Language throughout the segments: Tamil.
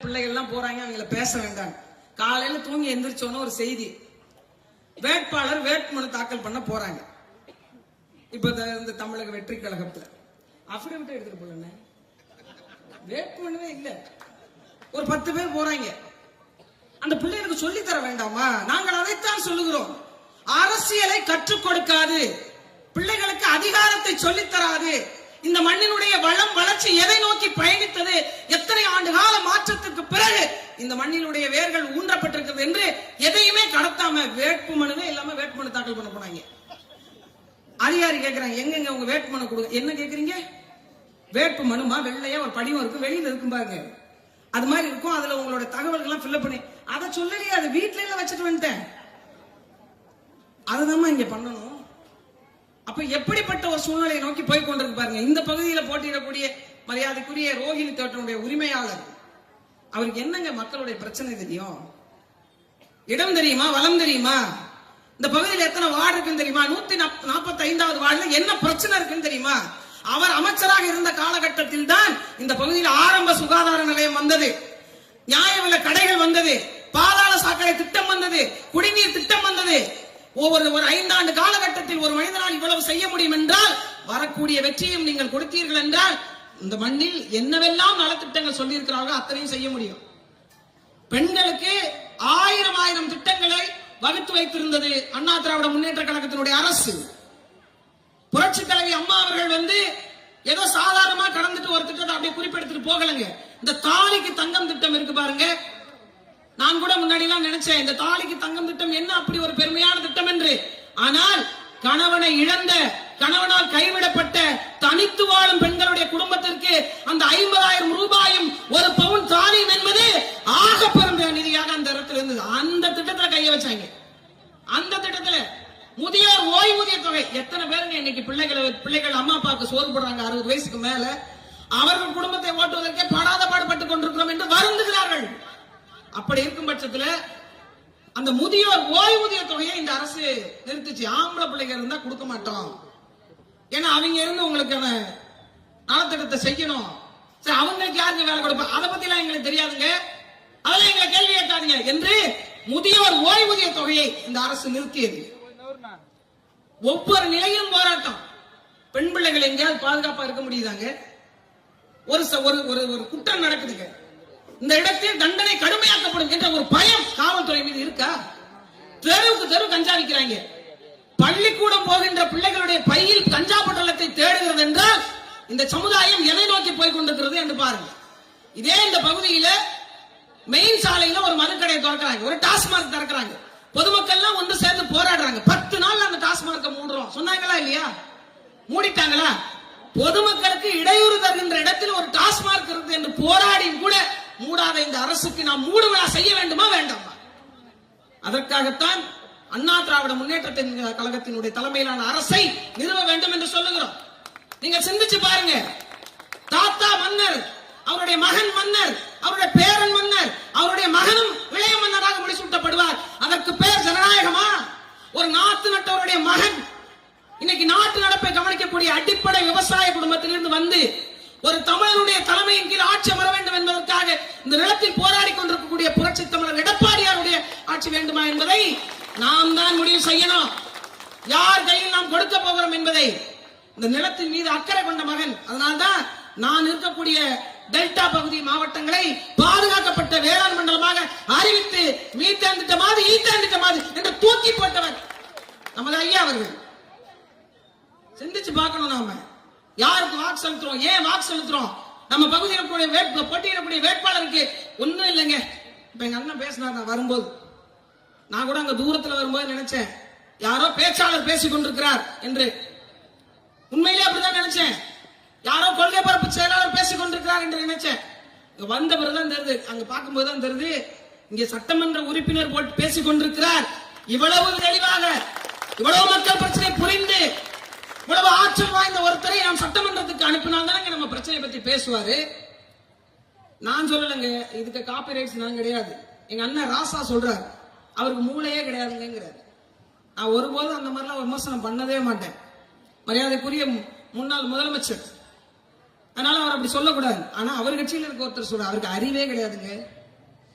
பிள்ளைகள்லாம் போறாங்க, அவங்கள பேச வேண்டாம். காலையில தூங்கி எந்திரிச்சோன்னு ஒரு செய்தி, வேட்பாளர் வேட்புமனு தாக்கல் பண்ண போறாங்க. இப்ப இந்த தமிழக வெற்றி கழகத்துல அபிடவிட் எடுத்துட்டு போல வேட்புமனுவே இல்ல, ஒரு 10 பேர் போறாங்க. அந்த பிள்ளைகளுக்கு சொல்லி தர வேண்டாமா? நாங்கள் அதைத்தான் சொல்லுகிறோம். அரசியலை கற்றுக் கொடுக்காது, பிள்ளைகளுக்கு அதிகாரத்தை சொல்லித் தராது. இந்த மண்ணினுடைய வளம் வளர்ச்சி எதை நோக்கி பயணித்தது, எத்தனை ஆண்டு கால மாற்றத்துக்கு பிறகு இந்த மண்ணினுடைய வேர்கள் ஊன்றப்பட்டிருக்கிறது என்று எதையுமே கடத்தாம வேட்புமனுவே இல்லாம வேட்புமனு தாக்கல் பண்ண போனாங்க. அதிகாரி கேட்கிறாங்க, எங்க உங்க வேட்புமனு கொடுங்க. என்ன கேக்குறீங்க? வேட்பு மனுமா? வெள்ளையா ஒரு படிவம் இருக்கும், வெளியில இருக்கும் பாருங்க, அது மாதிரி இருக்கும். அதுல உங்களோட தகவல்கள் எல்லாம் ஃபில் பண்ணி, அதை சொல்லலையே, அது வீட்டுல எல்லாம் வச்சுட்டு வந்துட்டேன். அதுதான் இங்க பண்ணணும். அப்ப எப்படிப்பட்ட ஒரு சூழ்நிலையை நோக்கி போய் கொண்டிருக்கு பாருங்க. இந்த பகுதியில் போட்டியிடக்கூடிய மரியாதைக்குரிய ரோஹிணி தோட்டனுடைய உரிமையாளர், அவருக்கு என்னங்க மக்களுடைய பிரச்சனை தெரியும்? இடம் தெரியுமா? வளம் தெரியுமா? இந்த பகுதியில் எத்தனை வார்டு இருக்குன்னு தெரியுமா? 145வது வார்டுல என்ன பிரச்சனை இருக்குன்னு தெரியுமா? அவர் அமைச்சராக இருந்த காலகட்டத்தில் தான் இந்த பகுதியில் ஆரம்ப சுகாதார நிலையம் வந்தது, நியாய விலை கடைகள் வந்தது, பாதாள சாக்கடை திட்டம் வந்தது, குடிநீர் திட்டம் வந்தது. ஒவ்வொரு 5 ஆண்டு காலகட்டத்தில் ஒரு மனிதனால் இவ்வளவு செய்ய முடியும் என்றால், வரக்கூடிய வெற்றியும் நீங்கள் கொடுத்தீர்கள் என்றால், இந்த மண்ணில் என்னவெல்லாம் நலத்திட்டங்கள் சொல்லி இருக்கிறார்களோ அத்தனையும் செய்ய முடியும். பெண்களுக்கு 1000 திட்டங்களை வகுத்து வைத்திருந்தது அண்ணா திராவிட முன்னேற்ற கழகத்தினுடைய அரசு. புரட்சி தலைவி அம்மா அவர்கள் ஏதோ சாதாரணமா கடந்துட்டு ஒரு திட்டத்தை அப்படியே குறிப்பெடுத்துட்டு போகலங்க. இந்த தாலிக்கு தங்கம் திட்டம் இருக்கு பாருங்க. நான் கூட முன்னாடி எல்லாம் நினைச்சேன், இந்த தாலிக்கு தங்கம் திட்டம் என்ன அப்படி ஒரு பெருமையான திட்டம் என்று. ஆனால் கணவனை இழந்த, கணவனால் கைவிடப்பட்ட தனித்து வாழும் பெண்களுடைய குடும்பத்திற்கு அந்த 50,000 ரூபாயும் ஒரு பவுன் தாலியும் என்பது ஆக பெரும் நிதியாக அந்த இடத்துல இருந்தது. அந்த திட்டத்துல கைய வச்சாங்க. அந்த திட்டத்துல முதியோர் ஓய்வூதிய தொகை, எத்தனை பேருங்க இன்னைக்கு பிள்ளைகள் அம்மா அப்பாவுக்கு சோறு போடுறாங்க 60 வயசுக்கு மேல, அவர்கள் குடும்பத்தை ஓட்டுவதற்கே படாத பாடுபட்டுக் கொண்டிருக்கிறோம் என்று வருந்துகிறார்கள். அப்படி இருக்கும் பட்சத்துல அந்த முதியோர் ஓய்வூதிய தொகையை இந்த அரசு நிறுத்திச்சு. ஆம்பளை பிள்ளைங்க இருந்தா கொடுக்க மாட்டோம், ஏன்னா அவங்க இருந்து உங்களுக்கு நலத்திட்டத்தை செய்யணும். சரி, அவங்களுக்கு யாருக்கு வேலை கொடுப்போம், அதை பத்தி எல்லாம் எங்களுக்கு தெரியாதுங்க, அதெல்லாம் எங்களை கேள்வி கேட்காதீங்க என்று முதியோர் ஓய்வூதிய தொகையை இந்த அரசு நிறுத்தியது. ஒவ்வொரு நிலையிலும் போராட்டம். பெண் பிள்ளைகள் எங்கேயாவது பாதுகாப்பா இருக்க முடியுதாங்க? ஒரு குற்றம் நடக்குதுங்க, இந்த இடத்தில் தண்டனை கடுமையாக்கப்படும் என்ற ஒரு பயம் காவல்துறை மீது இருக்கா? தெருவுக்கு தெரு கஞ்சா விற்கிறாங்க. பள்ளிக்கூடம் போகின்ற பிள்ளைகளுடைய பையில் கஞ்சா பொட்டலத்தை தேடுகிறது என்றால் இந்த சமுதாயம் எதை நோக்கி போய் கொண்டிருக்கிறது என்று பாருங்க. இதே இந்த பகுதியில மெயின் சாலையில ஒரு மதுக்கடையை திறக்கிறாங்க, ஒரு டாஸ்மார்க் திறக்கிறாங்க. பொதுமக்கள் ஒன்று சேர்ந்து போராடுறாங்க. 10 நாள் அந்த டாஸ்மார்க்க மூடுறோம் சொன்னாங்களா இல்லையா? மூடிட்டாங்களா? பொதுமக்களுக்கு இடையூறு தருகின்ற இடத்தில் ஒரு டாஸ்மார்க் இருக்கு என்று போராடியும் கூட மூடாத இந்த அரசுக்கு நாம் மூடு விழா செய்ய வேண்டுமா வேண்டாமா? அதற்காகத்தான் அண்ணா திராவிட முன்னேற்ற கழகத்தினுடைய தலைமையிலான அரசை நிறுவ வேண்டும் என்று சொல்லுகிறோம். நீங்க சிந்திச்சு பாருங்க. தாத்தா மன்னர், அவருடைய மகன் மன்னர், அவருடைய பேரன் மன்னர், அவருடைய மகனும் இளைய மன்னராக முடிசூட்டப்படுவார். அதற்கு பேர் ஜனநாயகமா? ஒரு நாட்டு நட்டவருடைய மகன் இன்னைக்கு நாட்டு நடப்பை கவனிக்கக்கூடிய அடிப்படை விவசாய குடும்பத்திலிருந்து ஒரு தமிழனுடைய தலைமையின் கீழ் ஆட்சி வர வேண்டும் என்பதற்காக இந்த நிலத்தில் போராடி கொண்டிருக்கக்கூடிய புரட்சி தமிழர் எடப்பாடியாருடைய ஆட்சி வேண்டுமா என்பதை நாம் தான் முடிவு செய்யணும். யார் கையில் நாம் கொடுக்க போகிறோம் என்பதை. இந்த நிலத்தின் மீது அக்கறை கொண்ட மகன். அதனால்தான் நான் இருக்கக்கூடிய டெல்டா பகுதி மாவட்டங்களை பாதுகாக்கப்பட்ட வேளாண் மண்டலமாக அறிவித்து மீத்தேன் திட்டமாவது ஈத்தேன் திட்டமாவது என்று தூக்கி போட்டவர் நமது ஐயா அவர்கள். சிந்திச்சு பார்க்கணும், நாம யாருக்கு வாக்கு செலுத்துறோம், ஏன் வாக்கு செலுத்துறோம். நம்ம பகுதியில் போட்டியிடக்கூடிய வேட்பாளருக்கு ஒன்னும் இல்லைங்க. இப்ப எங்க அண்ணன் பேசினார், நான் வரும்போது, நான் கூட அங்க தூரத்துல வரும்போது நினைச்சேன், யாரோ பேச்சாளர் பேசிக் கொண்டிருக்கிறார் என்று. உண்மையிலே அப்படிதான் நினைச்சேன், யாரோ கொள்கை பரப்பு செயலாளர் பேசிக் கொண்டிருக்கிறார் என்று நினைச்சேன். வந்த பிறகுதான் தெரியுது, அங்க பார்க்கும்போது தான் தெரியுது, இங்க சட்டமன்ற உறுப்பினர் போட்டு பேசிக் கொண்டிருக்கிறார். இவ்வளவு தெளிவாக, இவ்வளவு மக்கள் பிரச்சனை புரிந்து, இவ்வளவு ஆற்றல் வாய்ந்த ஒருத்தரை நாம் சட்டமன்றத்துக்கு அனுப்பினாங்க நம்ம பிரச்சனை பத்தி பேசுவாரு. நான் சொல்லலங்க, இதுக்கு காப்பி ரைட்ஸ் நான் கிடையாது. எங்க அண்ணன் ராசா சொல்றாரு, அவருக்கு மூளையே கிடையாதுங்கிறாரு. நான் ஒருபோதும் அந்த மாதிரிலாம் விமர்சனம் பண்ணவே மாட்டேன். மரியாதைக்குரிய முன்னாள் முதலமைச்சர் அதனால அவர் அப்படி சொல்லக்கூடாது. ஆனா அவர் கட்சியில் இருக்க ஒருத்தர் சொல்ற அவருக்கு அறிவே கிடையாதுங்க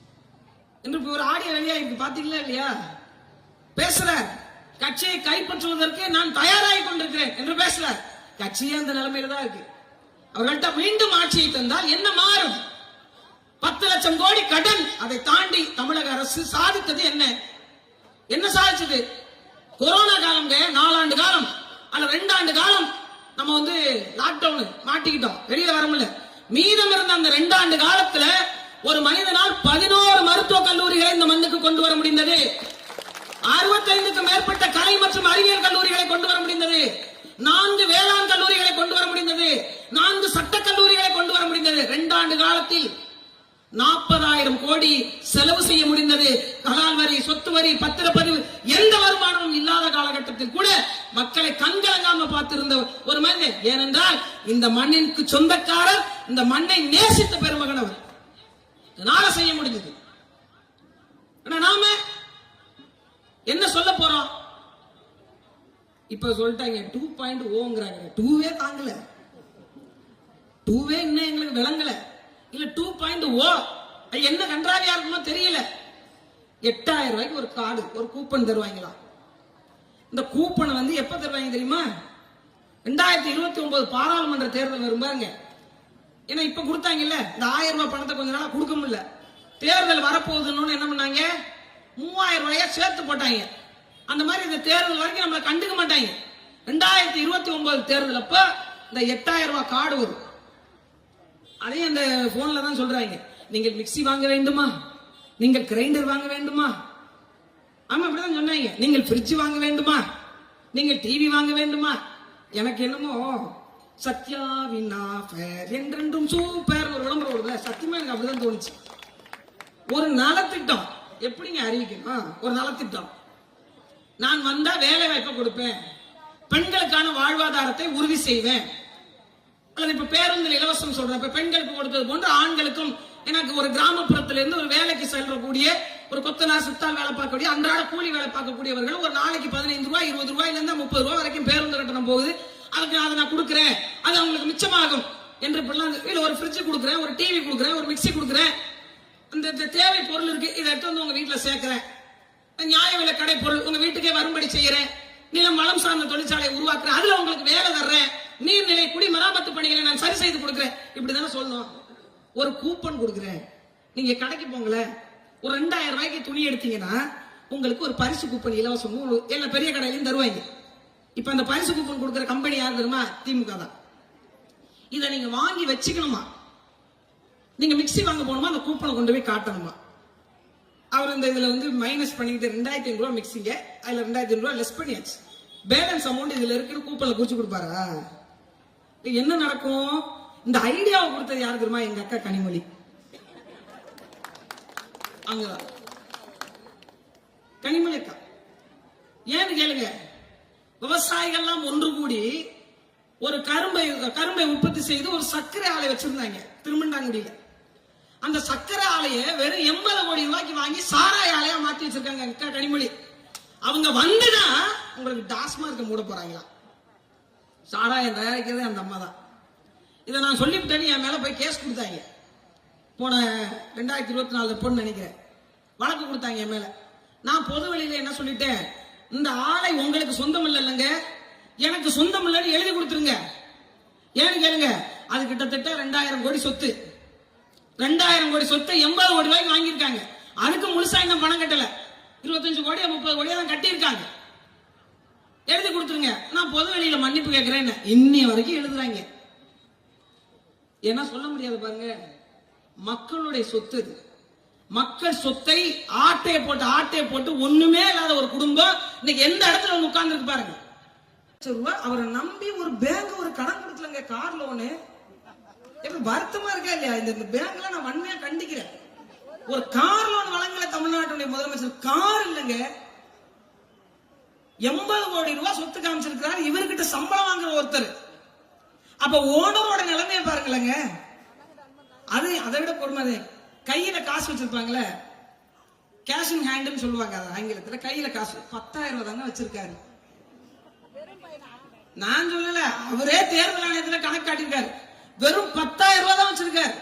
என்று ஒரு ஆடியோ வெளியாயிருக்கு, பாத்தீங்களா இல்லையா? பேசுறார், கட்சியை கைப்பற்றுவதற்கு நான் தயாராகி கொண்டிருக்கிறேன் என்று பேசுறார். கட்சியே அந்த நிலைமையில தான் இருக்கு. அவர்கள்ட்ட மீண்டும் ஆட்சியை தந்தால் என்ன மாறும்? 10 லட்சம் கோடி கடன், அதை தாண்டி தமிழக அரசு சாதித்தது என்ன? என்ன சாதிச்சது? கொரோனா காலம் 4 ஆண்டு காலம் அல்ல 2 ஆண்டு காலம் நம்ம லாக்டவுன் மாட்டிக்கிட்டோம், வெளியே வர முடியல. மீதம் இருந்த அந்த 2 ஆண்டு காலத்துல ஒரு மனிதனால் 11 மருத்துவ கல்லூரிகளை இந்த மண்ணுக்கு கொண்டு வர முடிந்தது. 65க்கும் மேற்பட்ட கலை மற்றும் அறிவியல் கல்லூரிகளை கொண்டு வர முடிந்தது. 4 வேளாண் கல்லூரிகளை கொண்டு வர முடிந்தது. 4 சட்ட கல்லூரிகளை கொண்டு வர முடிந்தது. 2 ஆண்டு காலத்தில் 40,000 கோடி செலவு செய்ய முடிந்தது. கலால் வரி, சொத்து வரி, பத்திரப்பதிவு, எந்த வருமானமும் இல்லாத காலகட்டத்தில் கூட மக்களை கண்கலங்காம பார்த்திருந்த ஒரு மனிதன். ஏனென்றால் இந்த மண்ணிற்கு சொந்தக்காரர், இந்த மண்ணை நேசித்த பெருமகன் அவர். இதனால செய்ய முடிஞ்சது. நாம என்ன சொல்ல போறோம்? இப்ப சொல்லிட்டாங்க 2.0ங்கறாங்க. 2வே தாங்கல, 2வே இன்னும் எங்களுக்கு விளங்கல. இல்ல 2.0 என்ன கன்றாவியா இருக்குமோ தெரியல. 8,000 ரூபாய்க்கு ஒரு கார்டு, ஒரு கூப்பன் தருவாங்களா? இந்த கூப்பன் எப்ப தருவாங்க தெரியுமா? 2029 பாராளுமன்ற தேர்தல் வரும் பாருங்க. ஏன்னா இப்ப கொடுத்தாங்கல்ல, இந்த 1000 ரூபாய் பணத்தை கொஞ்ச நாளா கொடுக்க முடியல. தேர்தல் வரப்போகுதுன்னு என்ன பண்ணாங்க, 3000 ரூபாயா சேர்த்து போட்டாங்க. அந்த மாதிரி இந்த தேர்தல் வரைக்கும் நம்மளை கண்டுக்க மாட்டாங்க. 2029 தேர்தல் அப்ப இந்த 8,000 ரூபாய் கார்டு வரும். அதையும் அந்த போன்ல தான் சொல்றாங்க, நீங்கள் மிக்சி வாங்க வேண்டுமா, நீங்கள் கிரைண்டர் வாங்க வேண்டுமா, ஆமா அப்படிதான் சொன்னாங்க, நீங்கள் ஃப்ரிட்ஜ் வாங்க வேண்டுமா, நீங்கள் டிவி வாங்க வேண்டுமா. எனக்கு என்னமோ சத்யாவின் ஆஃபர் என்றென்றும் சூப்பர் ஒரு விளம்பரம் வருது. சத்தியமா எனக்கு அப்படிதான் தோணுச்சு. ஒரு நலத்திட்டம் எப்படிங்க அறிவிக்கணும்? ஒரு நலத்திட்டம், நான் வந்தா வேலை வாய்ப்பை கொடுப்பேன், பெண்களுக்கான வாழ்வாதாரத்தை உறுதி செய்வேன், அல்லது இப்ப பேருந்தில் இலவசம் சொல்றேன், இப்ப பெண்களுக்கு கொடுத்தது போன்று ஆண்களுக்கும். எனக்கு ஒரு கிராமப்புறத்துல இருந்து ஒரு வேலைக்கு செல்லக்கூடிய ஒரு கொத்தனார், சித்தால் வேலை பார்க்கக்கூடிய, அன்றாட கூலி வேலை பார்க்கக்கூடியவர்கள் ஒரு நாளைக்கு 15 ரூபாய், 20 ரூபாயில இருந்து 30 ரூபாய் வரைக்கும் பேருந்து கட்டணம் போகுது. அதுக்கு அதை நான் கொடுக்குறேன், அது அவங்களுக்கு மிச்சமாகும் என்று இல்ல ஒரு ஃப்ரிட்ஜ் கொடுக்குறேன், ஒரு டிவி கொடுக்குறேன், ஒரு மிக்சி கொடுக்குறேன், அந்த தேவை பொருள் இருக்கு, இதை எடுத்து உங்க வீட்டுல சேர்க்கிறேன், நியாய விலை கடை பொருள் உங்க வீட்டுக்கே வரும்படி செய்யறேன், நிலம் வளம் சார்ந்த தொழிற்சாலை உருவாக்குறேன், அதுல உங்களுக்கு வேலை தர்றேன், நீர்நிலை குடிமராமத்து பணிகளை நான் சரி செய்து கொடுக்கிறேன். இப்படிதானே சொல்லணும். ஒரு கூப்பன் கொடுக்குறேன், நீங்க கடைக்கு போங்களேன், ஒரு 2000 ரூபாய்க்கு துணி எடுத்தீங்கன்னா உங்களுக்கு ஒரு பரிசு கூப்பன் இலவசம் எல்லா பெரிய கடையிலையும் தருவாங்க. இப்ப அந்த பரிசு கூப்பன் கொடுக்கிற கம்பெனி யார் தெரியுமா? திமுக தான். இதை நீங்க வாங்கி வச்சுக்கணுமா? நீங்க மிக்சி வாங்க போகணுமா, அந்த கூப்பனை கொண்டு போய் காட்டணுமா? அவர் இந்த இதுல மைனஸ் பண்ணிட்டு 2,500 ரூபாய் மிக்சிங்க, அதுல 2,500 ரூபாய் லெஸ் பண்ணியாச்சு, பேலன்ஸ் அமௌண்ட் இதுல இருக்கிற கூப்பன்ல குறிச்சு கொடுப்பாரா? என்ன நடக்கும்? இந்த ஐடியாவை கொடுத்தது யாரு தெரியுமா? எங்க அக்கா கனிமொழி. அங்கதான் கனிமொழி அக்கா. ஏன்னு கேளுங்க, விவசாயிகள்லாம் ஒன்று கூடி ஒரு கரும்பை உற்பத்தி செய்து ஒரு சர்க்கரை ஆலை வச்சிருந்தாங்க திருமண்டாங்குடியில. அந்த சர்க்கரை ஆலையை வெறும் 80 கோடி ரூபாய்க்கு வாங்கி சாராய ஆலையா மாத்தி வச்சிருக்காங்க அக்கா கனிமொழி. அவங்க வந்துதான் உங்களுக்கு டாஸ்மார்க் மூட போறாங்களா? சாராயம் தயாரிக்கிறதே அந்த அம்மா தான். இதை நான் சொல்லிவிட்டேன்னு என் மேல போய் கேஸ் கொடுத்தாங்க. போன 2024 பொண்ணு நினைக்கிறேன், வழக்கு கொடுத்தாங்க என் மேல. நான் பொது வழியில என்ன சொல்லிட்டேன், இந்த ஆலை உங்களுக்கு சொந்தம் இல்லைங்க, எனக்கு சொந்தம் இல்லைன்னு எழுதி கொடுத்துருங்க. ஏன்னு கேளுங்க, அது கிட்டத்தட்ட 2,000 கோடி சொத்து. 2,000 கோடி சொத்தை 80 கோடி ரூபாய்க்கு வாங்கியிருக்காங்க. அதுக்கு முழுசா இன்னும் பணம் கட்டல, 25 கோடியா 30 கோடியா தான் கட்டியிருக்காங்க. எழுதி கொடுத்துருங்க, நான் பொது வெளியில மன்னிப்பு கேட்கிறேன். இன்னைய வரைக்கும் எழுதுறாங்க. என்ன சொல்ல முடியாது பாருங்க, மக்களுடைய சொத்து. மக்கள் சொத்தை ஆட்டையை போட்டு ஒண்ணுமே இல்லாத ஒரு குடும்பம் இன்னைக்கு எந்த இடத்துல உட்கார்ந்து இருக்கு பாருங்க. அவரை நம்பி ஒரு பேங்க் ஒரு கடன் கொடுக்கலங்க, கார் லோனு. எப்படி வருத்தமா இருக்கா இல்லையா? இந்த பேங்க்ல நான் வன்மையா கண்டிக்கிறேன். ஒரு கார் லோன் வழங்கல தமிழ்நாட்டுடைய முதலமைச்சர். கார் இல்லைங்க, 80 கோடி ரூபாய் சொத்து காமிச்சிருக்கிறார். இவர்கிட்ட சம்பளம் வாங்குற ஒருத்தர். அப்ப ஓனரோட நிலைமையை பாருங்களேங்க. அது அதை விட பொறுமை. கையில காசு வச்சிருப்பாங்களே, கேஷ் இன் ஹேண்ட்னு சொல்லுவாங்க ஆங்கிலத்துல. கையில காசு 10,000 ரூபாய் தாங்க வச்சிருக்காரு. நான் சொல்லல, அவரே தேர்தல் ஆணையத்துல கணக்கு காட்டியிருக்காரு. வெறும் 10,000 ரூபாய் தான் வச்சிருக்காரு.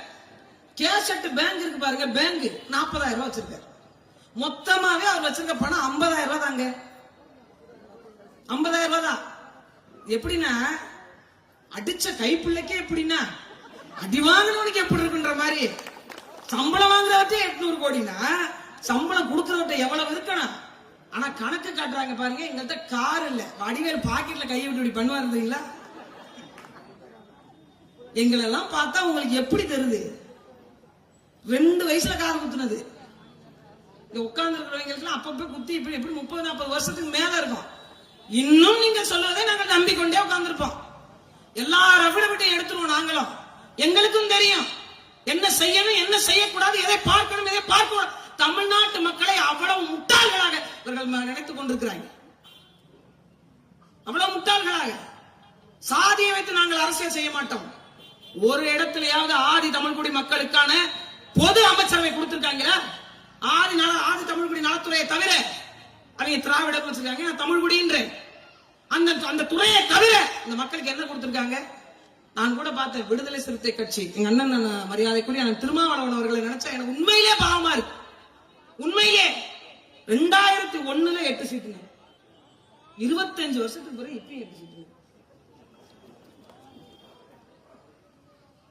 கேசட் பேங்க் இருக்கு பாருங்க, பேங்க் 40,000 ரூபாய் வச்சிருக்காரு. மொத்தமாவே அவர் வச்சிருக்க பணம் 50,000 ரூபாய் தாங்க. 50,000 ரூபாய் தான். எப்படின்னா அடிச்ச கைப்பிள்ளைக்கே எப்படின்னா அடி வாங்கினவனுக்கு எப்படி இருக்குன்ற மாதிரி, சம்பளம் வாங்குறவற்றை 800 கோடினா சம்பளம் கொடுக்கறவற்றை எவ்வளவு இருக்கணும். ஆனா கணக்கு காட்டுறாங்க பாருங்க, எங்கள்கிட்ட கார் இல்ல, வடிவேல் பாக்கெட்ல கையை விட்டு இப்படி பண்ணுவா இருந்தீங்களா? எங்களெல்லாம் பார்த்தா உங்களுக்கு எப்படி தெரியுது? 2 வயசுல கார் குத்துனது. இங்க உட்கார்ந்து இருக்கிறவங்களுக்கு அப்பப்ப குத்தி இப்படி எப்படி 30-40 வருஷத்துக்கு மேல இருக்கும். இன்னும் நீங்க சொல்வதை நாங்கள் நம்பிக்கொண்டே உட்கார்ந்துருப்போம். எல்லா ரவிடவிட்டையும் எடுத்துருவோம். நாங்களும் எங்களுக்கும் தெரியும் என்ன செய்யணும், என்ன செய்யக்கூடாது, எதை பார்க்கணும், எதை பார்க்கணும். தமிழ்நாட்டு மக்களை அவ்வளவு முட்டாள்களாக இவர்கள் நினைத்துக் கொண்டிருக்கிறாங்க. அவ்வளவு முட்டாள்களாக. சாதியை வைத்து நாங்கள் அரசியல் செய்ய மாட்டோம். ஒரு இடத்திலேயாவது ஆதி தமிழ்குடி மக்களுக்கான பொது அமைச்சரவை கொடுத்திருக்காங்களா? ஆதி தமிழ்குடி நலத்துறையை தவிர, அவங்க திராவிட வச்சிருக்காங்க, நான் தமிழ்குடின்றேன். அந்த துறையை தவிர இந்த மக்களுக்கு என்ன கொடுத்திருக்காங்க? நான் கூட பார்த்தேன், விடுதலை சிறுத்தை கட்சி எங்க அண்ணன் மரியாதைக்குரிய திருமாவளவன் அவர்களை நினைச்சா எனக்கு உண்மையிலே பாவமா இருக்கு. உண்மையிலே 2001 8 சீட்டுங்க, 25 வருஷத்துக்கு பிறகு இப்பயும் 8 சீட்டு.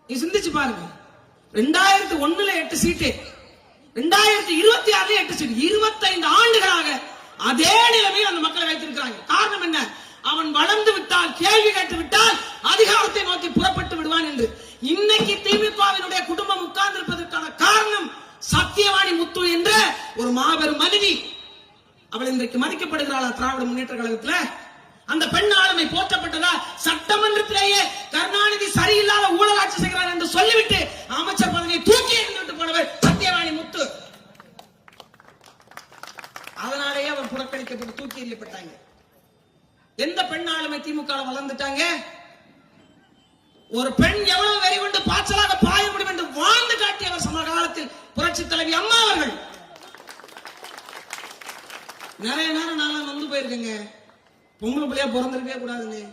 நீ சிந்திச்சு பாருங்க. 2001 8 சீட்டு, 2026 8 சீட்டு. 25 ஆண்டுகளாக அதே நிலைமையில் அந்த மக்களை வைத்திருக்கிறாங்க. காரணம் என்ன? அவன் வளர்ந்து விட்டால், கேள்வி கேட்டு விட்டால் அதிகாரத்தை நோக்கி புறப்பட்டு விடுவான் என்று. இன்னைக்கு திமுகவினுடைய குடும்பம் உட்கார்ந்து இருப்பதற்கான காரணம் சத்தியவாணி முத்து என்ற ஒரு மாபெரும் மனிதி. அவள் இன்றைக்கு மதிக்கப்படுகிறாளா திராவிட முன்னேற்ற கழகத்துல? அந்த பெண் ஆளுமை போற்றப்பட்டதா? சட்டமன்றத்திலேயே கருணாநிதி சரியில்லாத ஊழல் ஆட்சி செய்கிறார் என்று சொல்லிவிட்டு அமைச்சர் பதவியை தூக்கி எறிந்துவிட்டு போனவர் சத்தியவாணி முத்து. அதனாலேயே அவர் புறக்கணிக்கப்பட்டு தூக்கி எறியப்பட்டாங்க. எந்த பெண் ஆளுமை திமுக வளர்ந்துட்டாங்க? ஒரு பெண் எவ்வளவு வெறி கொண்டு பாய்ச்சலாக பாய முடியும் என்று வாழ்ந்து காட்டியவர் சமகாலத்தில் புரட்சி தலைவி அம்மா அவர்கள். நிறைய நேரம் நான் வந்து போயிருக்கேங்க. பொங்கல் பிள்ளையா பிறந்திருக்கவே கூடாதுன்னு,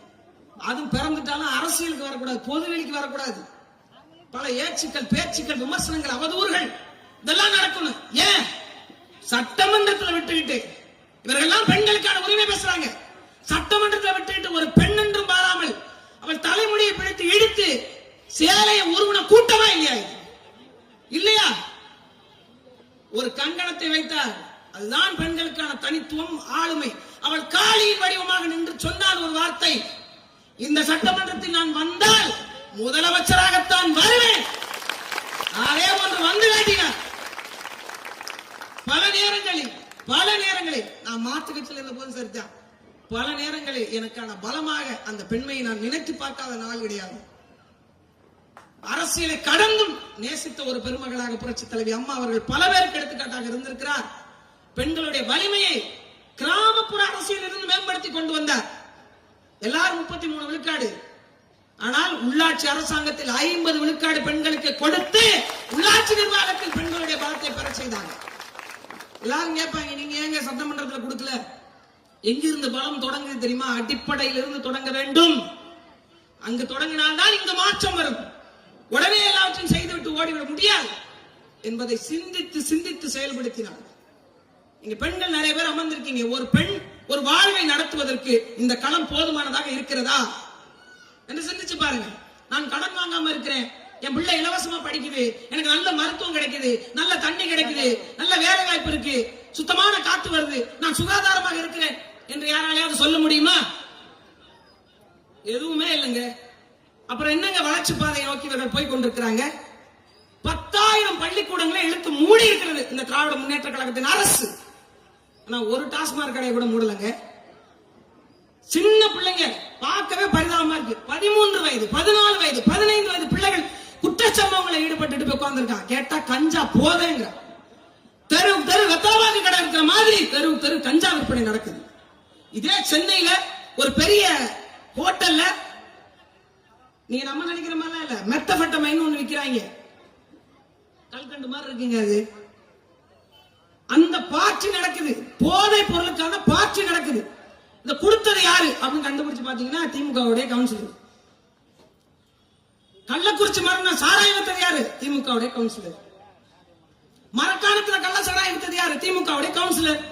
அதுவும் பிறந்துட்டாலும் அரசியலுக்கு வரக்கூடாது, பொதுவெளிக்கு வரக்கூடாது. பல ஏச்சுக்கள், பேச்சுக்கள், விமர்சனங்கள், அவதூறுகள் இதெல்லாம் நடக்கணும். ஏன் சட்டமன்றத்தில் விட்டுக்கிட்டு இவர்கள்லாம் பெண்களுக்கான உரிமை பேசுறாங்க. சட்டமன்றத்தில் விட்டுக்கிட்டு ஒரு பெண் என்றும் பாராமல் அவள் தலைமுடியை பிடித்து இழுத்து சேலையை உருவன கூட்டமா இல்லையா? இல்லையா? ஒரு கங்கணத்தை வைத்தார், அதுதான் பெண்களுக்கான தனித்துவம், ஆளுமை. அவள் காளியின் வடிவமாக நின்று சொன்னால் ஒரு வார்த்தை, இந்த சட்டமன்றத்தில் நான் வந்தால் முதலமைச்சராகத்தான் வருவேன். அதே போன்று வந்து காட்டினார். பல நேரங்களில் நான் மாற்று கட்சியில் இருந்த போது சரிதான், பல நேரங்களில் எனக்கான பலமாக அந்த பெண்மையை நான் நினைத்து பார்க்காத நாள் கிடையாது. அரசியலை கடந்தும் நேசித்த ஒரு பெருமகளாக புரட்சி தலைவி அம்மா அவர்கள் பல பேருக்கு எடுத்துக்காட்டாக இருந்திருக்கிறார். பெண்களுடைய வலிமையை கிராமப்புற அரசியல் இருந்து மேம்படுத்தி கொண்டு வந்தார். எல்லாரும் 33 விழுக்காடு, ஆனால் உள்ளாட்சி அரசாங்கத்தில் 50 விழுக்காடு பெண்களுக்கு கொடுத்து உள்ளாட்சி நிர்வாகத்தில் பெண்களுடைய பலத்தை பெற செய்தாங்க. எல்லாரும் கேட்பாங்க, நீங்க ஏங்க சட்டமன்றத்தில் கொடுக்கல? எங்கிருந்து பலம் தொடங்குது தெரியுமா? அடிப்படையில் இருந்து தொடங்க வேண்டும். அங்கு தொடங்கினால்தான் இங்கு மாற்றம் வரும். உடனே எல்லாவற்றையும் செய்துவிட்டு ஓடிவிட முடியாது என்பதை சிந்தித்து சிந்தித்து செயல்படுத்தினார். இங்க பெண்கள் நிறைய பேர் அமர்ந்திருக்கீங்க. ஒரு பெண் ஒரு வாழ்வை நடத்துவதற்கு இந்த களம் போதுமானதாக இருக்கிறதா என்று சிந்திச்சு பாருங்க. நான் கடன் வாங்காம இருக்கிறேன், என் பிள்ளை இலவசமா படிக்குது, எனக்கு நல்ல மருத்துவம் கிடைக்குது, நல்ல தண்ணி கிடைக்குது, நல்ல வேலை வாய்ப்பு இருக்கு, சுத்தமான காத்து வருது, நான் சுகாதாரமாக இருக்கிறேன் என்று யாராலையாவது சொல்ல முடியுமா? எதுவுமே இல்லைங்க. அப்புறம் என்னங்க வளர்ச்சி பாதையை நோக்கி இவர்கள் போய் கொண்டிருக்கிறாங்க? 10,000 பள்ளிக்கூடங்களை இழுத்து மூடி இருக்கிறது இந்த திராவிட முன்னேற்ற கழகத்தின் அரசு. ஆனா ஒரு டாஸ்மாக் கடையை கூட மூடலங்க. சின்ன பிள்ளைங்க பார்க்கவே பரிதாபமா இருக்கு. 13 வயது, 14 வயது, 15 வயது பிள்ளைகள் குற்றச்சம்பவங்களை ஈடுபட்டு போய் உட்கார்ந்துருக்காங்க. கேட்டா கஞ்சா போதேங்க. தெரு தெரு வெத்தலவாக்கு கடை இருக்கிற மாதிரி தெரு தெரு கஞ்சா விற்பனை நடக்குது. இதே சென்னையில ஒரு பெரிய ஹோட்டல்ல நீங்க நம்ம நினைக்கிற மாதிரி இல்ல, மெத்தபெட்டமைன் ஒண்ணு விக்கிறாங்க. கல்கண்டு மாதிரி இருக்குங்க. அது அந்த பார்ட்டி நடக்குது, போதை பொருளுக்கான பார்ட்டி நடக்குது. இத கொடுத்தது யாரு அப்படின்னு கண்டுபிடிச்சு பாத்தீங்கன்னா திமுகவுடைய கவுன்சிலர். கள்ளக்குறிச்சி மரணம் சாராயம் வித்தது யாரு? திமுகவுடைய கவுன்சிலர். மரக்காணத்துல கள்ள சாராயம் வித்தது யாரு? திமுகவுடைய கவுன்சிலர்.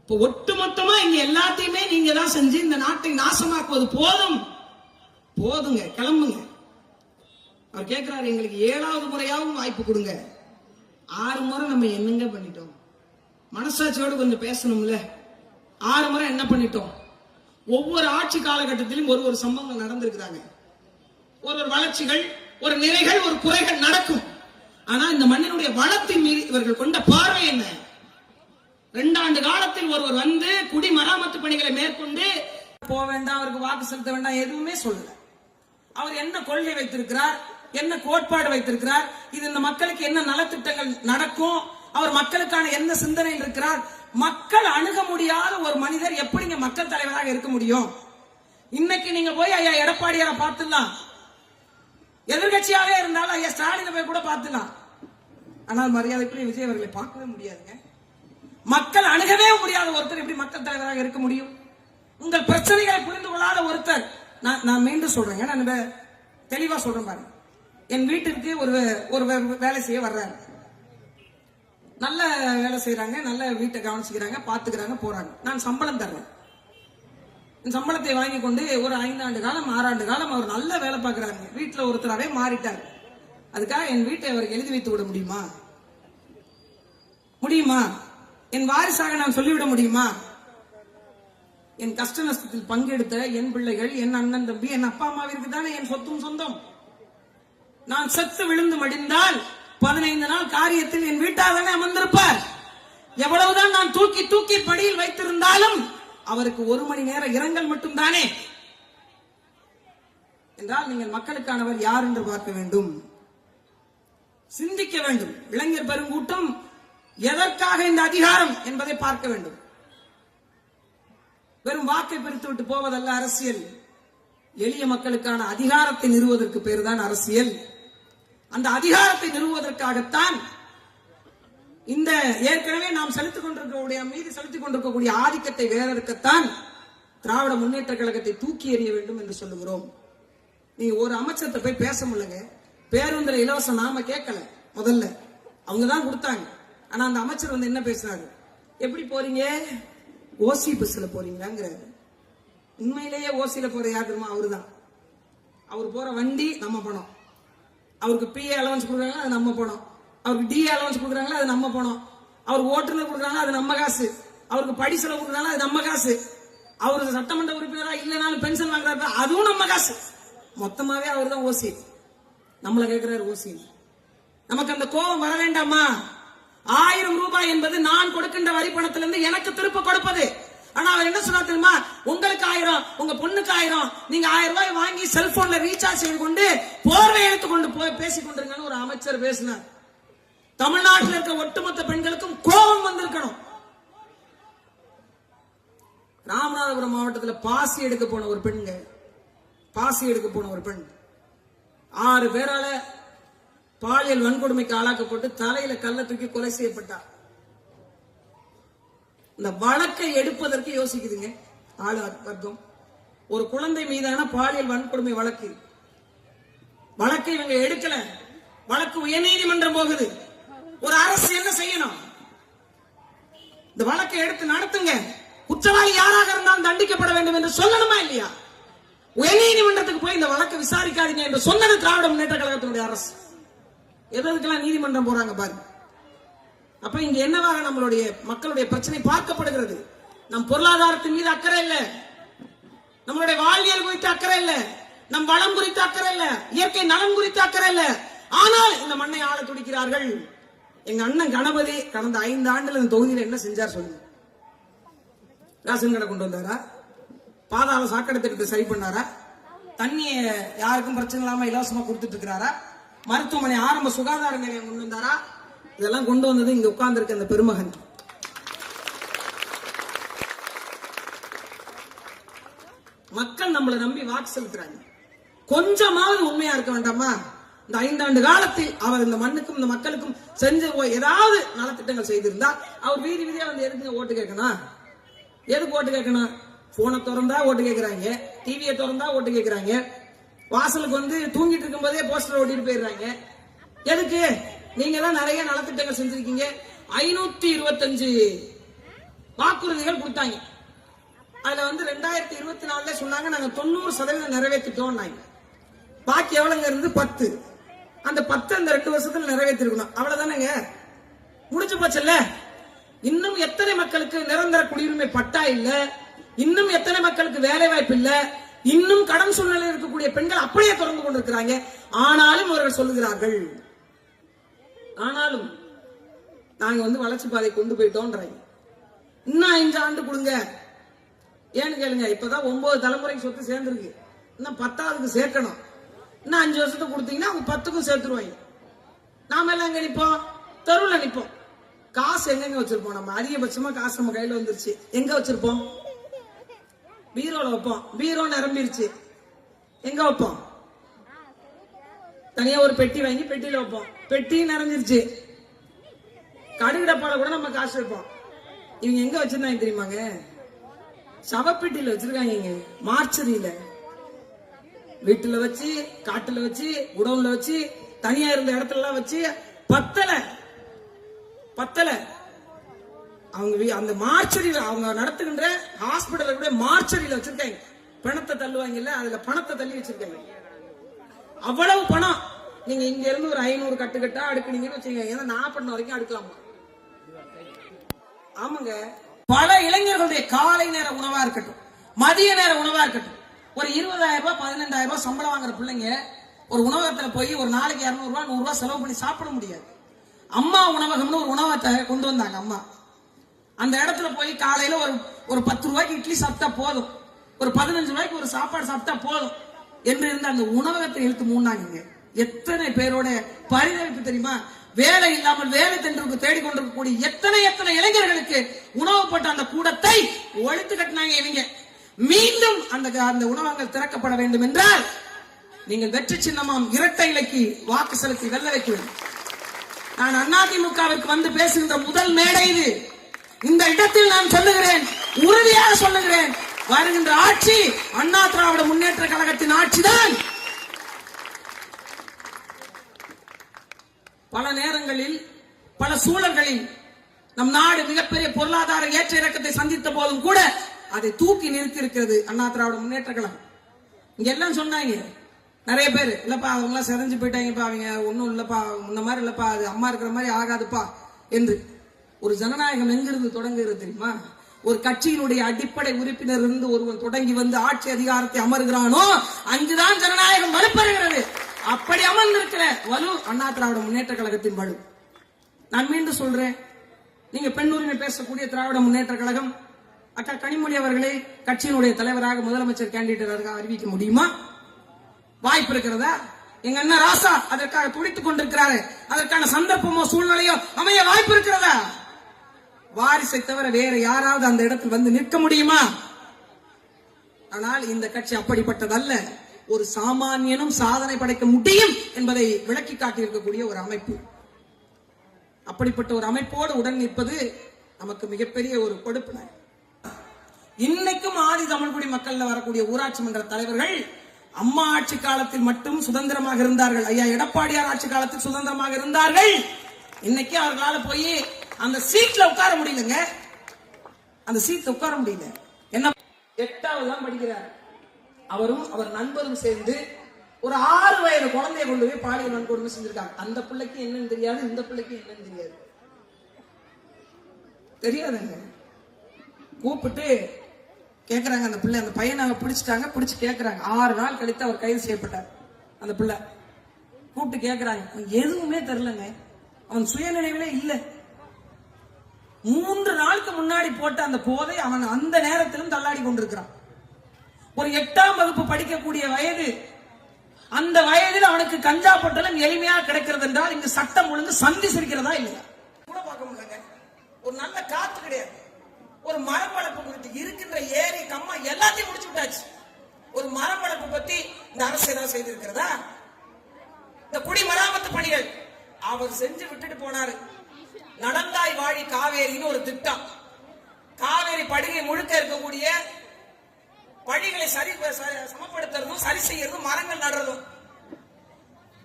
இப்ப ஒட்டுமொத்தமா இங்க எல்லாத்தையுமே நீங்க தான் செஞ்சு இந்த நாட்டை நாசமாக்குவது போதும், போதுங்க, கிளம்புங்க. அவர் கேட்கிறாரு, எங்களுக்கு 7வது முறையாவும் வாய்ப்பு கொடுங்க. 6 முறை நம்ம என்னங்க பண்ணிட்டோம்? மனசாட்சியோடு கொஞ்சம் பேசணும்ல. 6 முறை என்ன பண்ணிட்டோம்? ஒவ்வொரு ஆட்சி காலகட்டத்திலும் ஒரு சம்பவங்கள் நடந்திருக்கிறாங்க. ஒரு வளர்ச்சிகள், ஒரு நிறைகள், ஒரு குறைகள் நடக்கும். ஆனா இந்த மண்ணினுடைய வளத்தின் மீது இவர்கள் கொண்ட பார்வை என்ன? 2 ஆண்டு காலத்தில் ஒருவர் வந்து குடிமராமத்து பணிகளை மேற்கொண்டு போக வேண்டாம், அவருக்கு வாக்கு செலுத்த வேண்டாம், எதுவுமே சொல்லல. அவர் என்ன கொள்கை வைத்திருக்கிறார், என்ன கோட்பாடு வைத்திருக்கிறார், இது இந்த மக்களுக்கு என்ன நலத்திட்டங்கள் நடக்கும், அவர் மக்களுக்கான என்ன சிந்தனை இருக்கிறார், மக்கள் அணுக முடியாத ஒரு மனிதர் எப்படிங்க மக்கள் தலைவராக இருக்க முடியும்? இன்னைக்கு நீங்க போய் ஐயா எடப்பாடியாரை பார்த்துடலாம், எதிர்கட்சியாக இருந்தாலும் ஐயா ஸ்டாலினை போய் கூட பார்த்துலாம். ஆனால் மரியாதைக்குரிய விஜய் அவர்களை பார்க்கவே முடியாதுங்க. மக்கள் அணுகவே முடியாத ஒருத்தர் எப்படி மக்கள் தலைவராக இருக்க முடியும்? உங்கள் பிரச்சனைகளை புரிந்து கொள்ளாத ஒருத்தர். நான் மீண்டும் சொல்றேங்க, நான் தெளிவா சொல்றேன் பாருங்க. என் வீட்டிற்கு ஒரு வேலை செய்ய வர்றாரு. நல்ல வேலை செய்யறாங்க, நல்ல வீட்டை கவனிச்சுக்கிறாங்க, பாத்துக்கிறாங்க, போறாங்க. நான் சம்பளம் தர்றேன். சம்பளத்தை வாங்கி கொண்டு ஒரு 5 ஆண்டு காலம் 6 ஆண்டு காலம் அவர் நல்ல வேலை பார்க்கிறாங்க. வீட்டுல ஒருத்தராவே மாறிட்டார். அதுக்காக என் வீட்டை அவருக்கு எழுதி வைத்து விட முடியுமா? முடியுமா? என் வாரிசாக நான் சொல்லிவிட முடியுமா? என் கஷ்ட நஷ்டத்தில் பங்கெடுத்த என் பிள்ளைகள், என் அண்ணன் தம்பி, என் அப்பா அம்மாவிற்கு தானே என் சொத்தும் சொந்தம். நான் செத்து விழுந்து மடிந்தால் 15 நாள் காரியத்தில் என் வீட்டார் தானே அமர்ந்திருப்பார். எவ்வளவுதான் நான் தூக்கி தூக்கி படியில் வைத்திருந்தாலும் அவருக்கு 1 மணி நேர இரங்கல் மட்டும் தானே என்றால் நீங்கள் மக்களுக்கானவர் யார் என்று பார்க்க வேண்டும், சிந்திக்க வேண்டும். இளைஞர் பெருங்கூட்டம் எதற்காக இந்த அதிகாரம் என்பதை பார்க்க வேண்டும். வெறும் வாக்கை பிரித்து விட்டு போவதல்ல அரசியல். எளிய மக்களுக்கான அதிகாரத்தை நிறுவுவதற்கு பேர் தான் அரசியல். அந்த அதிகாரத்தை நிறுவுவதற்காகத்தான் இந்த ஏற்கனவே நாம் செலுத்திக் கொண்டிருக்கக்கூடிய மீது செலுத்திக் கொண்டிருக்கக்கூடிய ஆதிக்கத்தை வேறறுக்கத்தான் திராவிட முன்னேற்ற கழகத்தை தூக்கி எறிய வேண்டும் என்று சொல்லுகிறோம். நீங்க ஒரு அமைச்சர்கிட்ட போய் பேச முடியலங்க. பேருந்துல இலவசம் நாம கேட்கல, முதல்ல அவங்க தான் கொடுத்தாங்க. ஆனா அந்த அமைச்சர் வந்து என்ன பேசுறாரு? எப்படி போறீங்க? ஓசி பஸ்ல போறீங்களாங்கிறாரு. உண்மையிலேயே ஓசியில போற யார் தெரியுமா? அவருதான். அவர் போற வண்டி நம்ம பணம். அவருக்கு பிஏ அலவன்ஸ் கொடுக்குறாங்க, அது நம்ம பணம். அவருக்கு டிஏ அலவன்ஸ் கொடுக்குறாங்களா, அது நம்ம பணம். அவருக்கு ஓட்டுநர் கொடுக்குறாங்க, அது நம்ம காசு. அவருக்கு படி செலவு கொடுக்குறாங்க, அது நம்ம காசு. அவருக்கு சட்டமன்ற உறுப்பினரா இல்லைனாலும் பென்ஷன் வாங்குறாரு, அதுவும் நம்ம காசு. மொத்தமாவே அவர் தான் ஓசி. நம்மள கேட்கிறாரு ஓசி. நமக்கு அந்த கோபம் வர வேண்டாமா? 1000 ரூபாய் என்பது நான் கொடுக்கின்ற வரி பணத்திலிருந்து எனக்கு திருப்ப கொடுப்பது. ஆனா அவர் என்ன சொன்னா தெரியுமா? உங்களுக்கு 1000, உங்க பொண்ணுக்கு 1000, நீங்க 1000 ரூபாய் வாங்கி செல்போன்ல ரீசார்ஜ் செய்து கொண்டு போர்வை எடுத்துக்கொண்டு போய் பேசிக் கொண்டிருங்கன்னு ஒரு அமைச்சர் பேசினார். தமிழ்நாட்டில் இருக்க ஒட்டுமொத்த பெண்களுக்கும் கோபம் வந்திருக்கணும். ராமநாதபுரம் மாவட்டத்தில் பாசி எடுக்க போன ஒரு பெண்ங்க, பாசி எடுக்க போன ஒரு பெண் 6 பேரால பாலியல் வன்கொடுமைக்கு ஆளாக்கப்பட்டு தலையில கல்ல தூக்கி கொலை செய்யப்பட்டார். இந்த வழக்கை எடுப்பதற்கு யோசிக்குதுங்க ஆளு வர்க்கம். ஒரு குழந்தை மீதான பாலியல் வன்கொடுமை வழக்கை இவங்க எடுக்கல. வழக்கு உயர்நீதிமன்றம் போகுது. ஒரு அரசு என்ன செய்யணும்? இந்த வழக்கை எடுத்து நடத்துங்க. குற்றவாளி யாராக இருந்தாலும் தண்டிக்கப்பட வேண்டும் என்று சொல்லணுமா இல்லையா? உயர்நீதிமன்றத்துக்கு போய் இந்த வழக்கை விசாரிக்காதீங்க என்று சொன்னது திராவிட முன்னேற்ற கழகத்தினுடைய அரசு. எதற்கெல்லாம் நீதிமன்றம் போறாங்க பாருங்க. அப்ப இங்க என்னவாக நம்மளுடைய மக்களுடைய பிரச்சனை பார்க்கப்படுகிறது? நம் பொருளாதாரத்தின் மீது அக்கறை இல்ல, நம்மளுடைய வாழ்வியல் குறித்து அக்கறை இல்ல, நம் வளம் குறித்து அக்கறை இல்ல, இயற்கை நலன் குறித்து அக்கறை இல்ல. ஆனால் இந்த மண்ணை ஆள துடிக்கிறார்கள். எங்க அண்ணன் கணபதி கடந்த 5 ஆண்டுல இந்த தொகுதியில் என்ன செஞ்சார் சொல்லுங்க? ரேஷன் கடை கொண்டு வந்தாரா? பாதாள சாக்கடை திட்டத்தை சரி பண்ணாரா? தண்ணிய யாருக்கும் பிரச்சனை இல்லாம இலவசமா கொடுத்துட்டு இருக்கிறாரா? மருத்துவமனை ஆரம்ப சுகாதார நிலையம் கொண்டு வந்தாரா? இதெல்லாம் கொண்டு வந்தது இங்க உட்கார்ந்து இருக்க அந்த பெருமகன். மக்கள் நம்மளை நம்பி வாக்கு செலுத்துறாங்க. கொஞ்சமாவது உண்மையா இருக்க வேண்டாமா? இந்த 5 ஆண்டு காலத்தில் அவர் இந்த மண்ணுக்கும் இந்த மக்களுக்கும் செஞ்ச ஏதாவது நலத்திட்டங்கள் செய்திருந்தா அவர் வீதி வீதியா வந்து எதுக்கு ஓட்டு கேட்கணும்? எதுக்கு ஓட்டு கேட்கணும்? போனை திறந்தா ஓட்டு கேட்கிறாங்க, டிவியை திறந்தா ஓட்டு கேட்கிறாங்க, வாசலுக்கு வந்து தூங்கிட்டு இருக்கும் போதே போஸ்டர் ஓட்டிட்டு போயிடுறாங்க. எதுக்கு? நீங்க தான் நிறைய நலத்திட்டங்கள் செஞ்சிருக்கீங்க. 525 வாக்குறுதிகள் கொடுத்தாங்க. அதுல வந்து 2024 சொன்னாங்க நாங்க 90% நிறைவேற்றிட்டோம். பாக்கி எவ்வளவுங்க இருந்து 10. அந்த 10 அந்த 2 வருஷத்துல நிறைவேற்றிருக்கணும். அவ்வளவுதானங்க, முடிஞ்சு போச்சுல்ல. இன்னும் எத்தனை மக்களுக்கு நிரந்தர குடியுரிமை பட்டா இல்ல, இன்னும் எத்தனை மக்களுக்கு வேலை வாய்ப்பு இல்ல, இன்னும் கடன் சூழ்நிலையில் இருக்கக்கூடிய பெண்கள் அப்படியே தொடர்ந்து கொண்டிருக்கிறாங்க. ஆனாலும் அவர்கள் சொல்லுகிறார்கள், ஆனாலும் நாங்க வந்து வளர்ச்சி பாதை கொண்டு போயிட்டோம்ன்றாங்க. இன்னும் 5 ஆண்டு கொடுங்க. ஏன்னு கேளுங்க, இப்பதான் 9 தலைமுறைக்கு சொத்து சேர்ந்துருக்கு, இன்னும் 10ஆவதுக்கு சேர்க்கணும். இன்னும் 5 வருஷத்துக்கு கொடுத்தீங்கன்னா அவங்க 10க்கும் சேர்த்துருவாங்க. நாம எல்லாம் எங்க நிப்போம்? தெருவில் நிப்போம். காசு எங்க வச்சிருப்போம்? நம்ம அதிகபட்சமா காசு நம்ம கையில வந்துருச்சு, எங்க வச்சிருப்போம்? பீரோல வைப்போம். பீரோ நிரம்பிருச்சு, எங்க வைப்போம்? தனியா ஒரு பெட்டி வாங்கி பெட்டியில வைப்போம். பெட்டி நிறைஞ்சிருச்சு. கடுகு டப்பால கூட நம்ம காசு வைப்போம். இவங்க எங்க வச்சிருந்தாங்க தெரியுமாங்க? சவப்பெட்டியில வச்சிருக்காங்க, மார்ச்சரியில. வீட்டுல வச்சு, காட்டுல வச்சு, குடவுன்ல வச்சு, தனியா இருந்த இடத்துல எல்லாம் வச்சு பத்தல. அவங்க அந்த மார்ச்சரியில, அவங்க நடத்துகின்ற ஹாஸ்பிட்டல கூட மார்ச்சரியில வச்சிருக்காங்க. பணத்தை தள்ளுவாங்கல்ல, அதுல பணத்தை தள்ளி வச்சிருக்காங்க. அவ்வளவு பணம். நீங்க இங்க இருந்து ஒரு 500 கட்டுக்கட்டா அடுக்குனீங்கன்னு வச்சுக்கோங்க, ஏன்னா 40 வரைக்கும் அடுக்கலாமா? ஆமாங்க. பல இளைஞர்களுடைய காலை நேர உணவா இருக்கட்டும், மதிய நேர உணவா இருக்கட்டும், ஒரு 20,000 ரூபாய் 15,000 ரூபாய் சம்பளம் வாங்குற பிள்ளைங்க ஒரு உணவகத்துல போய் ஒரு நாளைக்கு 200 ரூபாய் 100 ரூபாய் செலவு பண்ணி சாப்பிட முடியாது. அம்மா உணவகம்னு ஒரு உணவகத்தை கொண்டு வந்தாங்க அம்மா. அந்த இடத்துல போய் காலையில ஒரு 10 ரூபாய்க்கு இட்லி சாப்பிட்டா போதும், ஒரு 15 ரூபாய்க்கு ஒரு சாப்பாடு சாப்பிட்டா போதும் என்று இருந்த அந்த உணவகத்தை இழுத்து மூடினாங்க. எத்தனை பேரோட பரிதவிப்பு தெரியுமா? வேலை இல்லாமல் வேலை தென்றுக்கு தேடிக்கொண்டிருக்கக்கூடிய எத்தனை இளைஞர்களுக்கு உணவுப்பட்ட அந்த கூடத்தை ஒழித்து கட்டினாங்க இவங்க. மீண்டும் அந்த உணவகங்கள் திறக்கப்பட வேண்டும் என்றால் நீங்கள் வெற்றி சின்னமாம் இரட்டை இலைக்கு வாக்கு செலுத்தி வெல்ல வைக்க வேண்டும். நான் அதிமுகவிற்கு வந்து பேசுகின்ற முதல் மேடை இது. இந்த இடத்தில் நான் சொல்லுகிறேன், உறுதியாக சொல்லுகிறேன், வருகின்ற ஆட்சி அண்ணா திராவிட முன்னேற்ற கழகத்தின் ஆட்சிதான். பல நேரங்களில் பல சூழல்களில் நம் நாடு மிகப்பெரிய பொருளாதார ஏற்ற இறக்கத்தை சந்தித்த போதும் கூட அதை தூக்கி நிறுத்தி இருக்கிறது அண்ணா திராவிட முன்னேற்ற கழகம். இங்க எல்லாம் சொன்னாங்க நிறைய பேர், இல்லப்பா அவங்க எல்லாம் செதஞ்சு போயிட்டாங்கப்பா, அவங்க ஒன்னும் இல்லப்பா, முன்ன மாதிரி இல்லப்பா, அது அம்மா இருக்கிற மாதிரி ஆகாதுப்பா என்று. ஒரு ஜனநாயகம் எங்கிருந்து தொடங்குகிறது தெரியுமா? ஒரு கட்சியினுடைய அடிப்படை உறுப்பினர் இருந்து ஒருவன் தொடங்கி வந்து ஆட்சி அதிகாரத்தை அமர்கிறானோ அங்குதான் ஜனநாயகம் வலுப்பெறுகிறது. அப்படி அமர்ந்திருக்கிற வலு அண்ணா திராவிட முன்னேற்ற கழகத்தின் வலு. நான் மீண்டும் சொல்றேன், நீங்க பெண் உரிமை பேசக்கூடிய திராவிட முன்னேற்ற கழகம் அக்கா கனிமொழி அவர்களை கட்சியினுடைய தலைவராக முதலமைச்சர் கேண்டிடேட்டாக அறிவிக்க முடியுமா? வாய்ப்பு இருக்கிறதா? எங்க அண்ணன் ராசா அதற்காக துடித்துக் கொண்டிருக்கிறாரு. அதற்கான சந்தர்ப்பமோ சூழ்நிலையோ அமைய வாய்ப்பு இருக்கிறதா? வாரிசை தவிர வேற யாராவது அந்த இடத்தில் வந்து நிற்க முடியுமா? ஆனால் இந்த கட்சி அப்படிப்பட்டதல்ல. ஒரு சாமானியனும் சாதனை படைக்க முடியும் என்பதை விளக்கி காட்டியிருக்கக்கூடிய ஒரு அமைப்பு. அப்படிப்பட்ட ஒரு அமைப்போடு உடன் நிற்பது நமக்கு மிகப்பெரிய ஒரு கொடுப்பினை. இன்னைக்கும் ஆதி தமிழ்குடி மக்கள்ல வரக்கூடிய ஊராட்சி மன்ற தலைவர்கள் அம்மா ஆட்சி காலத்தில் மட்டும் சுதந்திரமாக இருந்தார்கள். ஐயா எடப்பாடியார் ஆட்சி காலத்தில் சுதந்திரமாக இருந்தார்கள். இன்னைக்கு அவர்களால போய் அந்த சீட்ல உட்கார முடியலங்க. அந்த சீட்ல உட்கார முடியல. என்ன 8வது தான் படிக்கிறார். அவரும் அவர் நண்பரும் சேர்ந்து ஒரு 6 வயது குழந்தைய கொண்டு போய் பாலியல் வன்கொடுமை செஞ்சிருக்காங்க. அந்த பிள்ளைக்கு என்னன்னு தெரியாது, இந்த பிள்ளைக்கு என்னன்னு தெரியாது. தெரியாதுங்க. கூப்பிட்டு கேக்குறாங்க அந்த பிள்ளை, அந்த பையனை பிடிச்சிட்டாங்க. பிடிச்சு கேக்குறாங்க. 6 நாள் கழித்து அவர் கைது செய்யப்பட்டார். அந்த பிள்ளை கூப்பிட்டு கேக்குறாங்க, எதுவுமே தெரியலங்க, அவன் சுயநினைவிலே இல்ல. 3 நாளுக்கு முன்னாடி போட்ட அந்த போதை அவன் அந்த நேரத்திலும் தள்ளாடி கொண்டிருக்கிறான். ஒரு 8ஆம் வகுப்பு படிக்கக்கூடிய வயது. அந்த வயதில் அவனுக்கு கஞ்சா பொட்டலம் எளிமையாக கிடைக்கிறது என்றால் இங்கு சட்டம் ஒழுங்கு சந்தி சிரிக்கிறதா இல்லையா கூட பார்க்க முடியலங்க. ஒரு நல்ல காத்து கிடையாது. ஒரு மரம் வளர்ப்பு குறித்து இருக்கின்ற ஏரி கம்மா எல்லாத்தையும் முடிச்சு விட்டாச்சு. ஒரு மரம் வளர்ப்பு பத்தி இந்த அரசு ஏதாவது செய்திருக்கிறதா? இந்த குடிமராமத்து பணிகள் அவர் செஞ்சு விட்டுட்டு போனாரு. நடந்தாய் வாழி காவேரின்னு ஒரு திட்டம். காவேரி படுகை முழுக்க இருக்கக்கூடிய பழிகளை சமப்படுத்துறதும் சரி செய்யறதும் மரங்கள் நடுறதும்.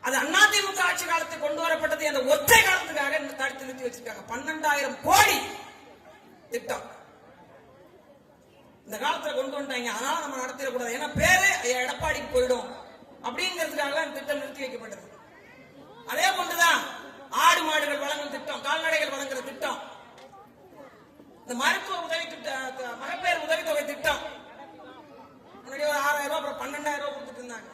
அது அதிமுக ஆட்சி காலத்தில் கொண்டு வரப்பட்டது. அந்த ஒற்றை காலத்துக்காக தடுத்து நிறுத்தி வச்சிருக்காங்க. 12,000 கோடி திட்டம் இந்த காலத்துல கொண்டு வந்துட்டாங்க. அதனால நம்ம நடத்திடக்கூடாது, ஏன்னா பேரு எடப்பாடிக்கு போயிடும் அப்படிங்கிறதுக்காக அந்த திட்டம் நிறுத்தி வைக்கப்பட்டது. அதே போன்றுதான் ஆடு மாடுகள் வழங்கும் திட்டம், கால்நடைகள் வழங்குற திட்டம், இந்த மருத்துவ உதவி திட்டம், மகப்பேறு உதவித்தொகை திட்டம். முன்னாடி ஒரு 6,000 ரூபாய், அப்புறம் 12,000 ரூபாய் கொடுத்துட்டு இருந்தாங்க.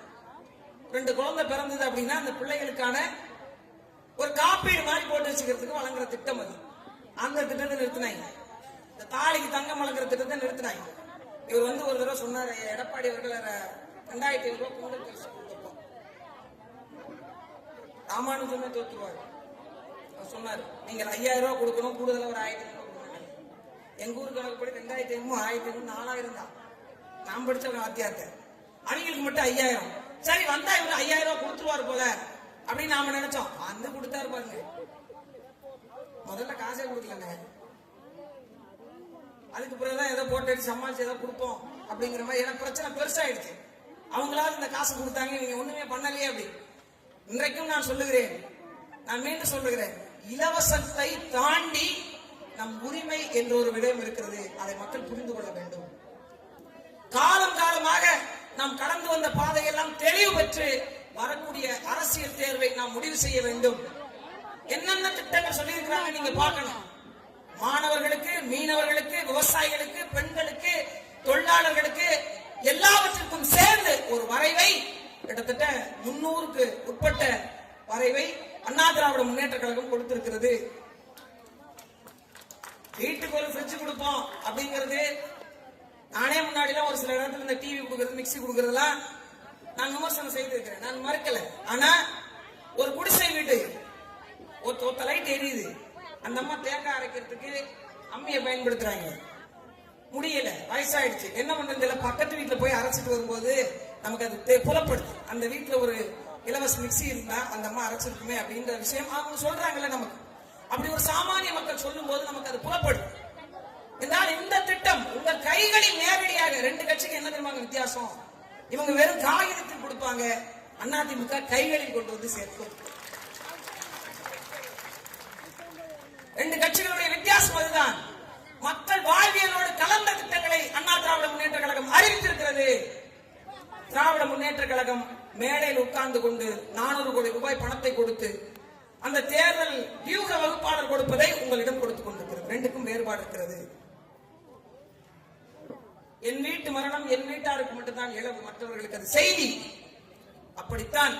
2 குழந்தை பிறந்தது அப்படின்னா அந்த பிள்ளைகளுக்கான ஒரு காப்பீடு மாதிரி போட்டு வச்சுக்கிறதுக்கு வழங்குற திட்டம் அது. அந்த திட்டத்தை நிறுத்தினாங்க. இந்த தாலிக்கு தங்கம் வழங்குற திட்டத்தை நிறுத்தினாங்க. இவர் வந்து ஒரு தடவை சொன்னார், எடப்பாடி அவர்கள் 2,500 ரூபாய் கூடுதல் கொடுத்துருப்போம். ராமானுஜமே தோற்றுவார். அவர் சொன்னார், நீங்கள் 5,000 ரூபாய் கொடுக்கணும், கூடுதலாக ஒரு 1,500 ரூபாய் கொடுக்கணும். எங்க ஊர் கணக்குப்படி 2,500, 1,500, 4,000 தான். நான் படிச்ச வாத்தியார்த்த அவங்களுக்கு மட்டும் 5,000. சரி வந்தா இவரு 5,000 ரூபாய் கொடுத்துருவாரு போல அப்படின்னு நாம நினைச்சோம். அந்த கொடுத்தாரு பாருங்க. முதல்ல காசே கொடுக்கலங்க. அதுக்கு பிறகுதான் ஏதோ போட்டு சமாளிச்சு ஏதோ கொடுப்போம் அப்படிங்கிற மாதிரி. எனக்கு பிரச்சனை பெருசாயிடுச்சு. அவங்களாவது இந்த காசு கொடுத்தாங்க, நீங்க ஒண்ணுமே பண்ணலையே அப்படி. இன்றைக்கும் நான் சொல்லுகிறேன், நான் மீண்டும் சொல்லுகிறேன், இலவசத்தை தாண்டி நம் உரிமை என்ற ஒரு விடயம் இருக்கிறது. அதை மக்கள் புரிந்து கொள்ள வேண்டும். காலம் காலமாக நாம் கடந்து வந்த பாதையெல்லாம் தெளிவு பெற்று வரக்கூடிய அரசியல் தேர்வை நாம் முடிவு செய்ய வேண்டும். என்னென்ன திட்டங்கள் சொல்லி இருக்கிறாங்க நீங்க பார்க்கணும். மாணவர்களுக்கு, மீனவர்களுக்கு, விவசாயிகளுக்கு, பெண்களுக்கு, தொழிலாளர்களுக்கு எல்லாவற்றிற்கும் சேர்ந்து ஒரு வரைவை, கிட்டத்தட்ட 300க்கு உட்பட்ட வரைவை அண்ணா திராவிட முன்னேற்ற கழகம் கொடுத்திருக்கிறது. வீட்டுக்கு ஒரு ஃப்ரிட்ஜ் கொடுப்போம் அப்படிங்கிறது, நானே முன்னாடிலாம் ஒரு சில இடத்துல இந்த டிவி கொடுக்கறது, மிக்சி கொடுக்கறதுலாம் நான் விமர்சனம் செய்திருக்கிறேன், நான் மறுக்கல. ஆனா ஒரு குடிசை வீட்டு ஒத்த லைட் எரியுது, அந்த அம்மா தேங்காய் அரைக்கிறதுக்கு அம்மியை பயன்படுத்துறாங்க, முடியல, வயசாயிடுச்சு, என்ன பண்றது? பக்கத்து வீட்டுல போய் அரைச்சிட்டு வரும்போது நமக்கு அது புலப்படுது. அந்த வீட்டுல ஒரு இலவச மிக்சி இருந்தா அந்த அம்மா அரைச்சிருக்குமே அப்படின்ற விஷயம் அவங்க சொல்றாங்கல்ல நமக்கு. அப்படி ஒரு சாமானிய மக்கள் சொல்லும் போது நமக்கு அது புலப்படுது. என்றால் இந்த திட்டம் உங்கள் கைகளில் நேரடியாக, 2 கட்சிக்கு என்ன தெரியுமா வித்தியாசம்? இவங்க வெறும் காகிதத்தில் கொடுப்பாங்க, அதிமுக கைகளில் கொண்டு வந்து சேர்க்கும். 2 கட்சிகளுடைய வித்தியாசம் அதுதான். மக்கள் வாழ்வியலோடு கலந்த திட்டங்களை அண்ணா திராவிட முன்னேற்ற கழகம் அறிவித்திருக்கிறது. திராவிட முன்னேற்ற கழகம் மேடையில் உட்கார்ந்து கொண்டு 400 கோடி ரூபாய் பணத்தை கொடுத்து அந்த தேர்தல் வியூக வகுப்பாளர் கொடுப்பதை உங்களிடம் கொடுத்துக் கொண்டிருக்கிறது. 2க்கும் வேறுபாடு இருக்கிறது. என் வீட்டு மரணம் என் வீட்டாருக்கு மட்டும்தான் இழப்பு, மற்றவர்களுக்கு அது செய்தி. அப்படித்தான்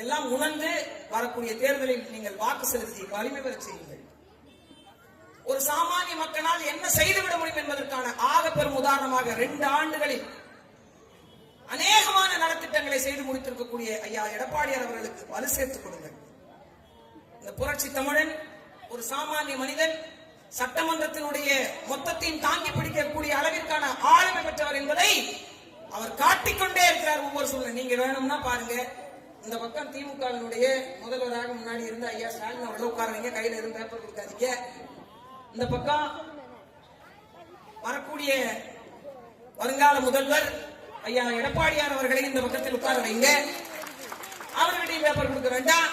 எல்லாம் உணர்ந்து வரக்கூடிய தேர்தலில் நீங்கள் வாக்கு செலுத்தி வலிமை பெற செய்யுங்கள். ஒரு சாமானிய மக்களால் என்ன செய்துவிட முடியும் என்பதற்கான ஆக பெரும் உதாரணமாக 2 ஆண்டுகளில் அநேகமான நலத்திட்டங்களை செய்து முடித்திருக்கக்கூடிய ஐயா எடப்பாடியார் அவர்களுக்கு வலு சேர்த்துக் கொடுங்கள். இந்த புரட்சி தமிழன் ஒரு சாமானிய மனிதன், சட்டமன்றத்தினுடைய மொத்தத்தையும் தாங்கி பிடிக்கக்கூடிய அளவிற்கான ஆளுமை பெற்றவர் என்பதை அவர் காட்டிக்கொண்டே இருக்கிறார் ஒவ்வொரு சூழ்நிலை. நீங்க வேணும்னா பாருங்க, இந்த பக்கம் திமுகவினுடைய முதல்வராக முன்னாடி இருந்த ஐயா ஸ்டாலின் அவர்கள் உட்காருங்க, கையில இருந்து பேப்பர் கொடுக்காதீங்க. இந்த பக்கம் வரக்கூடிய வருங்கால முதல்வர் ஐயா எடப்பாடியார் அவர்களை இந்த பக்கத்தில் உட்கார வைங்க, அவர்களிடையே பேப்பர் கொடுக்க வேண்டாம்.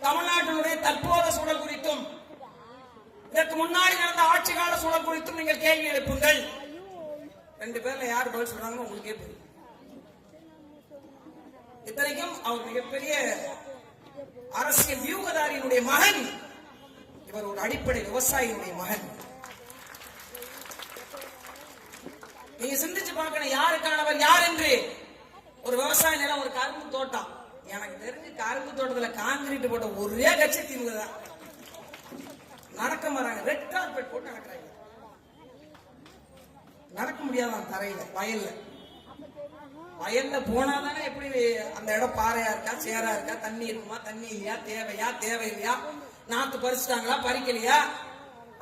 தமிழ்நாட்டினுடைய தற்போதைய சூழல் குறித்தும் இதற்கு முன்னாடி நடந்த ஆட்சி கால சூழல் குறித்தும் நீங்கள் கேள்வி எழுப்புங்கள். 2 பேர்ல யார் பதில் சொல்றாங்கன்னு உங்களுக்கே தெரியும். இத்தனைக்கும் அவர் மிகப்பெரிய அரசியல் வியூகதாரியினுடைய மகன், இவர் ஒரு அடிப்படை விவசாயியினுடைய மகன். நீங்க சிந்திச்சு பார்க்கணும் யாருக்கானவர் யார் என்று. ஒரு விவசாய நிலம், ஒரு கரும்பு தோட்டம். எனக்கு தெரிஞ்சு கரும்பு தோட்டத்துல கான்கிரீட் போட்ட ஒரே கட்சி திமுக தான். நடக்க மாறாங்க, ரெட் கார்பெட் போட்டு நடக்கிறாங்க. நடக்க முடியாதான் தரையில, வயல்ல போனாதானே எப்படி அந்த இடம் பாறையா இருக்கா, சேரா இருக்கா, தண்ணி இருக்குமா, தண்ணி இல்லையா, தேவையா, தேவையில்லையா, நாத்து பறிச்சுட்டாங்களா, பறிக்கலையா,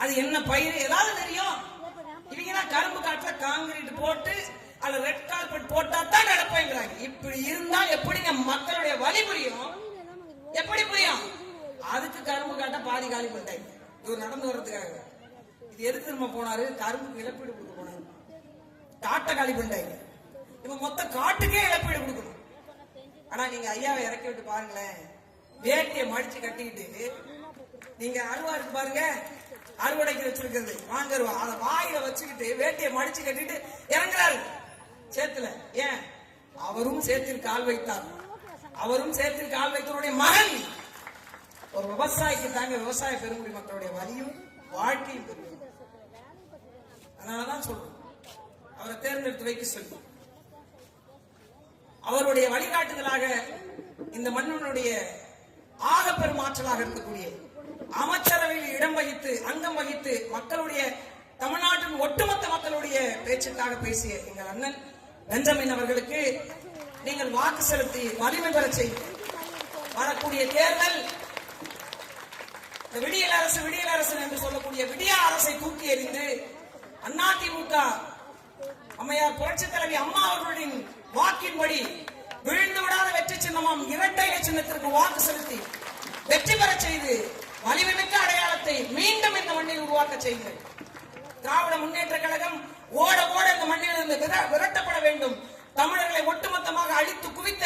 அது என்ன பயிர், ஏதாவது தெரியும். இவங்க கரும்பு காட்டுல கான்கிரீட் போட்டு அது ரெட் கார்பெட் போட்டா தான் நடப்பேங்கிறாங்க. இப்படி இருந்தா எப்படிங்க மக்களுடைய வலி புரியும்? எப்படி புரியும்? அதுக்கு கரும்பு காட்ட பாதி காலி பண்ணிட்டாங்க. இவர் நடந்து வர்றதுக்காக. இது எதுக்கு திரும்ப போனாரு? கரும்புக்கு இழப்பீடு கொடுக்க போனாரு. காட்டை காலி பண்ணிட்டாங்க. இவன் மொத்த காட்டுக்கே இழப்பீடு கொடுக்கணும். ஆனா நீங்க ஐயாவை இறக்கி விட்டு பாருங்களேன், வேட்டியை மடிச்சு கட்டிக்கிட்டு, நீங்க அருவா இருக்கு பாருங்க, அறுவடைக்கு வச்சிருக்கிறது வாங்கருவா, அதை வாயில வச்சுக்கிட்டு வேட்டியை மடிச்சு கட்டிட்டு இறங்குறாரு சேத்துல. ஏன்? அவரும் சேத்தில் கால் வைத்தார். அவரும் சேத்தில் கால் வைத்தவருடைய மகன். ஒரு விவசாயிக்கு தாங்க விவசாய பெருங்குடி மக்களுடைய வலியும் வாழ்க்கையும் தெரியும். அதனாலதான் சொல்றோம், அவரை தேர்ந்தெடுத்து வைக்க சொல்லி அவருடைய வழிகாட்டுதலாக இந்த மன்னனுடைய ஆக பெருமாற்றலாக இருக்கக்கூடிய அமைச்சரவையில் இடம் வகித்து அங்கம் வகித்து மக்களுடைய தமிழ்நாட்டின் ஒட்டுமொத்த மக்களுடைய பேச்சுக்காக பேசிய எங்கள் அண்ணன் பெஞ்சமின் அவர்களுக்கு நீங்கள் வாக்கு செலுத்தி வலிமை பெற செய்து வரக்கூடிய தேர்தல் விடியல் அரசு என்று சொல்லக்கூடிய விடிய அரசை தூக்கி எறிந்து அதிமுக அம்மையார் புரட்சித் தலைவி அம்மா அவர்களின் வாக்கின்படி விழுந்து விடாத வெற்றி சின்னமாம் இரட்டை சின்னத்திற்கு வாக்கு செலுத்தி வெற்றி பெற செய்து வலிமைமிக்க அடையாளத்தை மீண்டும் இந்த மண்ணில் உருவாக்க செய்யுங்கள். திராவிட முன்னேற்ற கழகம் ஓட ஓட இந்த மண்ணில் இருந்து விரட்டப்பட வேண்டும். தமிழர்களை ஒட்டுமொத்தமாக அழித்து குவித்த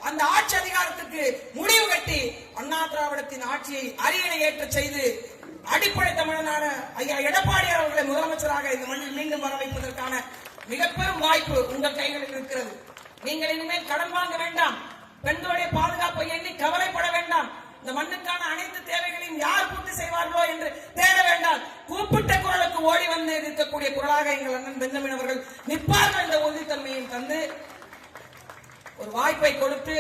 அந்த ஆட்சி அதிகாரத்துக்கு முடிவு கட்டி அண்ணா திராவிடத்தின் ஆட்சியை அரியணை ஏற்ற செய்து அடிப்படை தமிழனான ஐயா எடப்பாடியார் அவர்களை முதலமைச்சராக இந்த மண்ணில் மீண்டும் வர வைப்பதற்கான மிக பெரும் வாய்ப்பு உங்கள் கைகளில் இருக்கிறது. நீங்கள் இனிமேல் கடன் வாங்க வேண்டாம். பெண்களுடைய பாதுகாப்பை எண்ணி கவலைப்பட வேண்டாம். இந்த மண்ணுக்கான அனைத்து தேவைகளையும் யார் பூர்த்தி செய்வார்களோ என்று தேட வேண்டாம். கூப்பிட்ட குரலுக்கு ஓடி வந்து இருக்கக்கூடிய குரலாக எங்கள் அண்ணன் பெஞ்சமின் அவர்கள் நிற்பார்கள் என்ற உறுதித்தன்மையும் தந்து ஒரு வாய்ப்பை கொடுத்து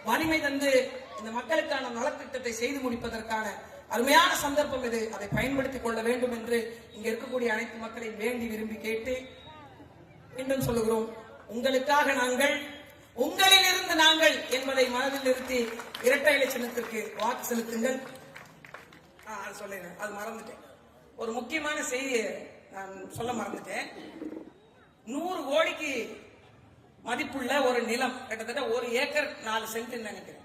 வலிமை தந்து இந்த மக்களுக்கான நலத்திட்டத்தை செய்து முடிப்பதற்கான அருமையான சந்தர்ப்பம் இது. அதை பயன்படுத்திக் கொள்ள வேண்டும் என்று இங்க இருக்கக்கூடிய அனைத்து மக்களையும் வேண்டி விரும்பி கேட்டு மீண்டும் சொல்லுகிறோம், உங்களுக்காக நாங்கள், உங்களில் இருந்து நாங்கள் என்பதை மனதில் நிறுத்தி இரட்டை இலை சின்னத்திற்கு வாக்கு செலுத்துங்கள். அது சொல்லிடுறேன், அது மறந்துட்டேன். ஒரு முக்கியமான செய்தியை நான் சொல்ல மறந்துட்டேன். 100 கோடிக்கு மதிப்புள்ள ஒரு நிலம், கிட்டத்தட்ட 1 ஏக்கர் 4 சென்ட் நினைக்கிறேன்,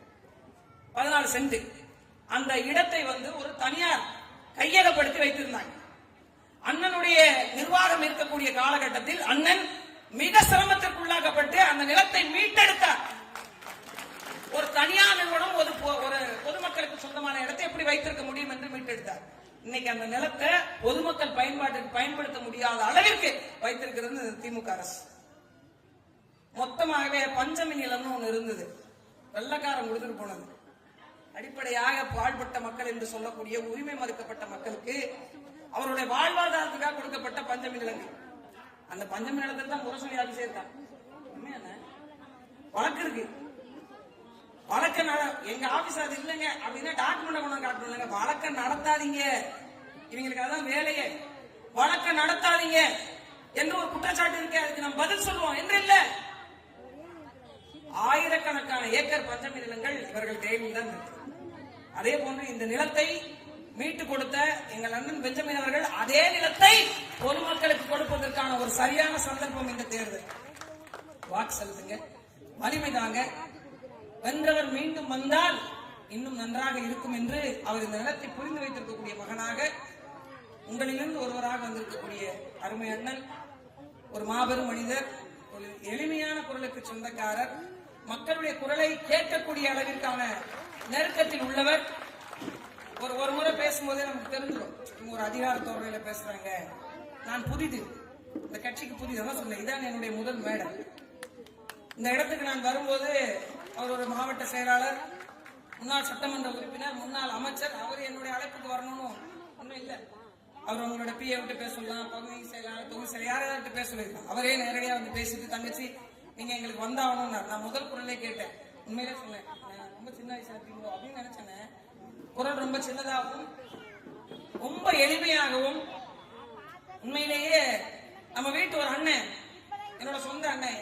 14 சென்ட். அந்த இடத்தை ஒரு தனியார் கையகப்படுத்தி வைத்திருந்தாங்க. அண்ணனுடைய நிர்வாகம் இருக்கக்கூடிய காலகட்டத்தில் அண்ணன் மிக சிரமத்திற்குள்ளாக்கப்பட்டு அந்த நிலத்தை மீட்டெடுத்தார். ஒரு தனியார் நிறுவனம் ஒரு பொதுமக்களுக்கு சொந்தமான இடத்தை எப்படி வைத்திருக்க முடியும் என்று மீட்டெடுத்தார். இன்னைக்கு அந்த நிலத்தை பொதுமக்கள் பயன்பாட்டிற்கு பயன்படுத்த முடியாத அளவிற்கு வைத்திருக்கிறது திமுக அரசு. மொத்தமாகவே பஞ்சமி நிலம்னு ஒண்ணு இருந்தது, வெள்ளக்காரன் கொடுத்துட்டு போனது. அடிப்படையாக பாழ்பட்ட மக்கள் என்று சொல்லக்கூடிய உரிமை மறுக்கப்பட்ட மக்களுக்கு அவருடைய வாழ்வாதாரத்துக்காக கொடுக்கப்பட்ட பஞ்சமி நிலங்கள். அந்த பஞ்சமி நிலத்தில் தான் முரசொலி ஆபீஸே இருக்காங்க. வழக்கு இருக்கு, வழக்க எங்க ஆபீஸ் அது இல்லைங்க அப்படின்னா டாக்குமெண்ட் கொண்டு காட்டணும். வழக்க நடத்தாதீங்க, இவங்களுக்கு அதான் வேலையே. வழக்க நடத்தாதீங்க என்று ஒரு குற்றச்சாட்டு இருக்கு, அதுக்கு நம்ம பதில் சொல்லுவோம் என்று இல்ல. ஆயிரக்கணக்கான ஏக்கர் பஞ்சமி நிலங்கள் இவர்கள் கையில் தான் இருக்கு. அதே போன்று இந்த நிலத்தை மீட்டு கொடுத்த எங்கள் அண்ணன் பெஞ்சமின் அவர்கள் அதே நிலத்தை பொதுமக்களுக்கு கொடுப்பதற்கான ஒரு சரியான சந்தர்ப்பம் இந்த தேர்தல். வாக்கு செலுத்துங்க, வலிமை தாங்க. வென்றவர் மீண்டும் வந்தால் இன்னும் நன்றாக இருக்கும் என்று அவர் இந்த நிலத்தை புரிந்து வைத்திருக்கக்கூடிய மகனாக உங்களிலிருந்து ஒருவராக வந்திருக்கக்கூடிய அருமை அண்ணன், ஒரு மாபெரும் மனிதர், ஒரு எளிமையான குரலுக்கு சொந்தக்காரர், மக்களுடைய குரலை கேட்கக்கூடிய அளவிற்கான நெருக்கத்தில் உள்ளவர். ஒரு முறை பேசும்போதே நமக்கு தெரிஞ்சிடும், இவங்க ஒரு அதிகார தோரணையில பேசுறாங்க. நான் புதிது, இந்த கட்சிக்கு புதிதான் சொன்னேன், இதான் என்னுடைய முதல் மேடை. இந்த இடத்துக்கு நான் வரும்போது அவர் ஒரு மாவட்ட செயலாளர், முன்னாள் சட்டமன்ற உறுப்பினர், முன்னாள் அமைச்சர், அவர் என்னுடைய அழைப்புக்கு வரணும்னு ஒன்றும் இல்லை. அவர் உங்களோட பிஏ விட்டு பேச சொல்லலாம், பகுதி செயலாளர், தொகுதி செயலாளர், யாராவது பேச சொல்லியிருக்காங்க. அவரே நேரடியாக வந்து பேசிட்டு, தங்கச்சி நீங்க எங்களுக்கு வந்தாகணும். நான் முதல் குரலே கேட்டேன், உண்மையிலே சொன்னேன், ரொம்ப சின்ன வயசா இருக்கீங்களோ அப்படின்னு நினைச்சேன். குரல் ரொம்ப சின்னதாகவும் ரொம்ப எளிமையாகவும், உண்மையிலேயே நம்ம வீட்டு ஒரு அண்ணன், என்னோட சொந்த அண்ணன்,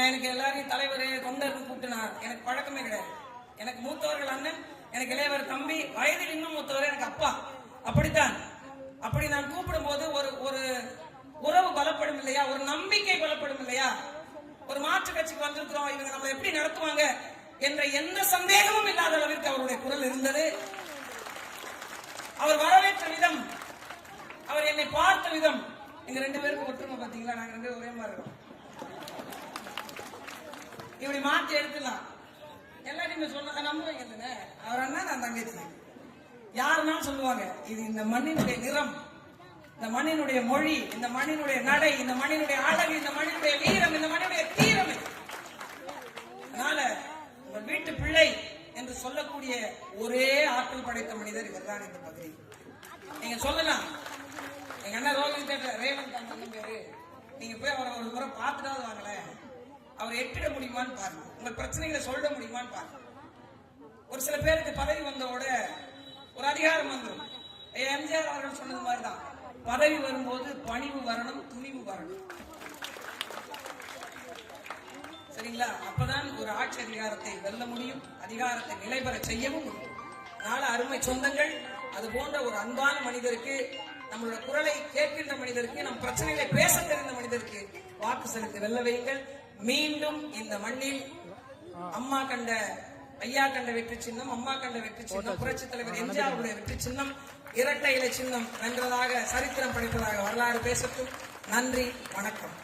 எனக்கு எல்லாரையும் தலைவர் தொண்டர்னு கூப்பிட்டுனார். எனக்கு பழக்கமே கிடையாது. எனக்கு மூத்தவர்கள் அண்ணன், எனக்கு இளையவர் தம்பி, வயதில் இன்னும் மூத்தவர் எனக்கு அப்பா. அப்படித்தான். அப்படி நான் கூப்பிடும் போது ஒரு உறவு பலப்படும் இல்லையா, ஒரு நம்பிக்கை பலப்படும் இல்லையா. ஒரு மாற்று கட்சிக்கு வந்திருக்கிறோம், இவங்க நம்ம எப்படி நடத்துவாங்க என்ற எந்த சந்தேகமும் இல்லாத அளவிற்கு அவருடைய குரல் இருந்தது. அவர் வரவேற்ற விதம், அவர் என்னை பார்த்த விதம், எங்க 2 பேருக்கு ஒற்றுமை. பாத்தீங்களா, நாங்க 2 ஒரே மாதிரி இருக்கோம். இப்படி மாத்தி எடுத்துலாம் எல்லாத்தையுமே சொன்ன நம்புவீங்க இல்லைங்க. அவர் அண்ணா நான் தங்கச்சி யாருன்னாலும் சொல்லுவாங்க. இது இந்த மண்ணினுடைய நிறம், இந்த மண்ணினுடைய மொழி, இந்த மண்ணினுடைய நடை, இந்த மண்ணினுடைய அழகு, இந்த மண்ணினுடைய வீரம், இந்த மண்ணினுடைய தீரம். அதனால உங்கள் வீட்டு பிள்ளை என்று சொல்லக்கூடிய ஒரே ஆற்றல் படைத்த மனிதர் இவர்தான் இந்த பகுதி. நீங்க சொல்லலாம் எங்க அண்ணா ரேவந்த் அண்ணன் பேரு, நீங்க போய் அவரை ஒரு முறை பார்த்துட்டாவது வாங்கல, அவர் எட்டிட முடியுமான்னு பாருங்க, உங்கள் பிரச்சனைகளை சொல்ல முடியுமான்னு பாருங்க. ஒரு சில பேருக்கு பதவி வந்தோட ஒரு அதிகாரம் வந்துடும். எம்ஜிஆர் அவர்கள் சொன்னது மாதிரிதான், பதவி வரும்போது பணிவு வரணும், துணிவு வரணும். சரிங்களா? அப்பதான் ஒரு ஆட்சி அதிகாரத்தை வெல்ல முடியும், அதிகாரத்தை நிலைபெற செய்யவும் முடியும். அதனால அருமை சொந்தங்கள், அது போன்ற ஒரு அன்பான மனிதருக்கு, நம்மளோட குரலை கேட்கின்ற மனிதருக்கு, நம் பிரச்சனைகளை பேச தெரிந்த மனிதருக்கு வாக்கு செலுத்தி வெல்ல வையுங்கள். மீண்டும் இந்த மண்ணில் அம்மா கண்ட, ஐயா கண்ட வெற்றி சின்னம், அம்மா கண்ட வெற்றி சின்னம், புரட்சி தலைவர் எம்ஜிஆருடைய வெற்றி சின்னம், இரட்டை இலை சின்னம் வென்றதாக, சரித்திரம் படைத்ததாக வரலாறு பேசட்டும். நன்றி, வணக்கம்.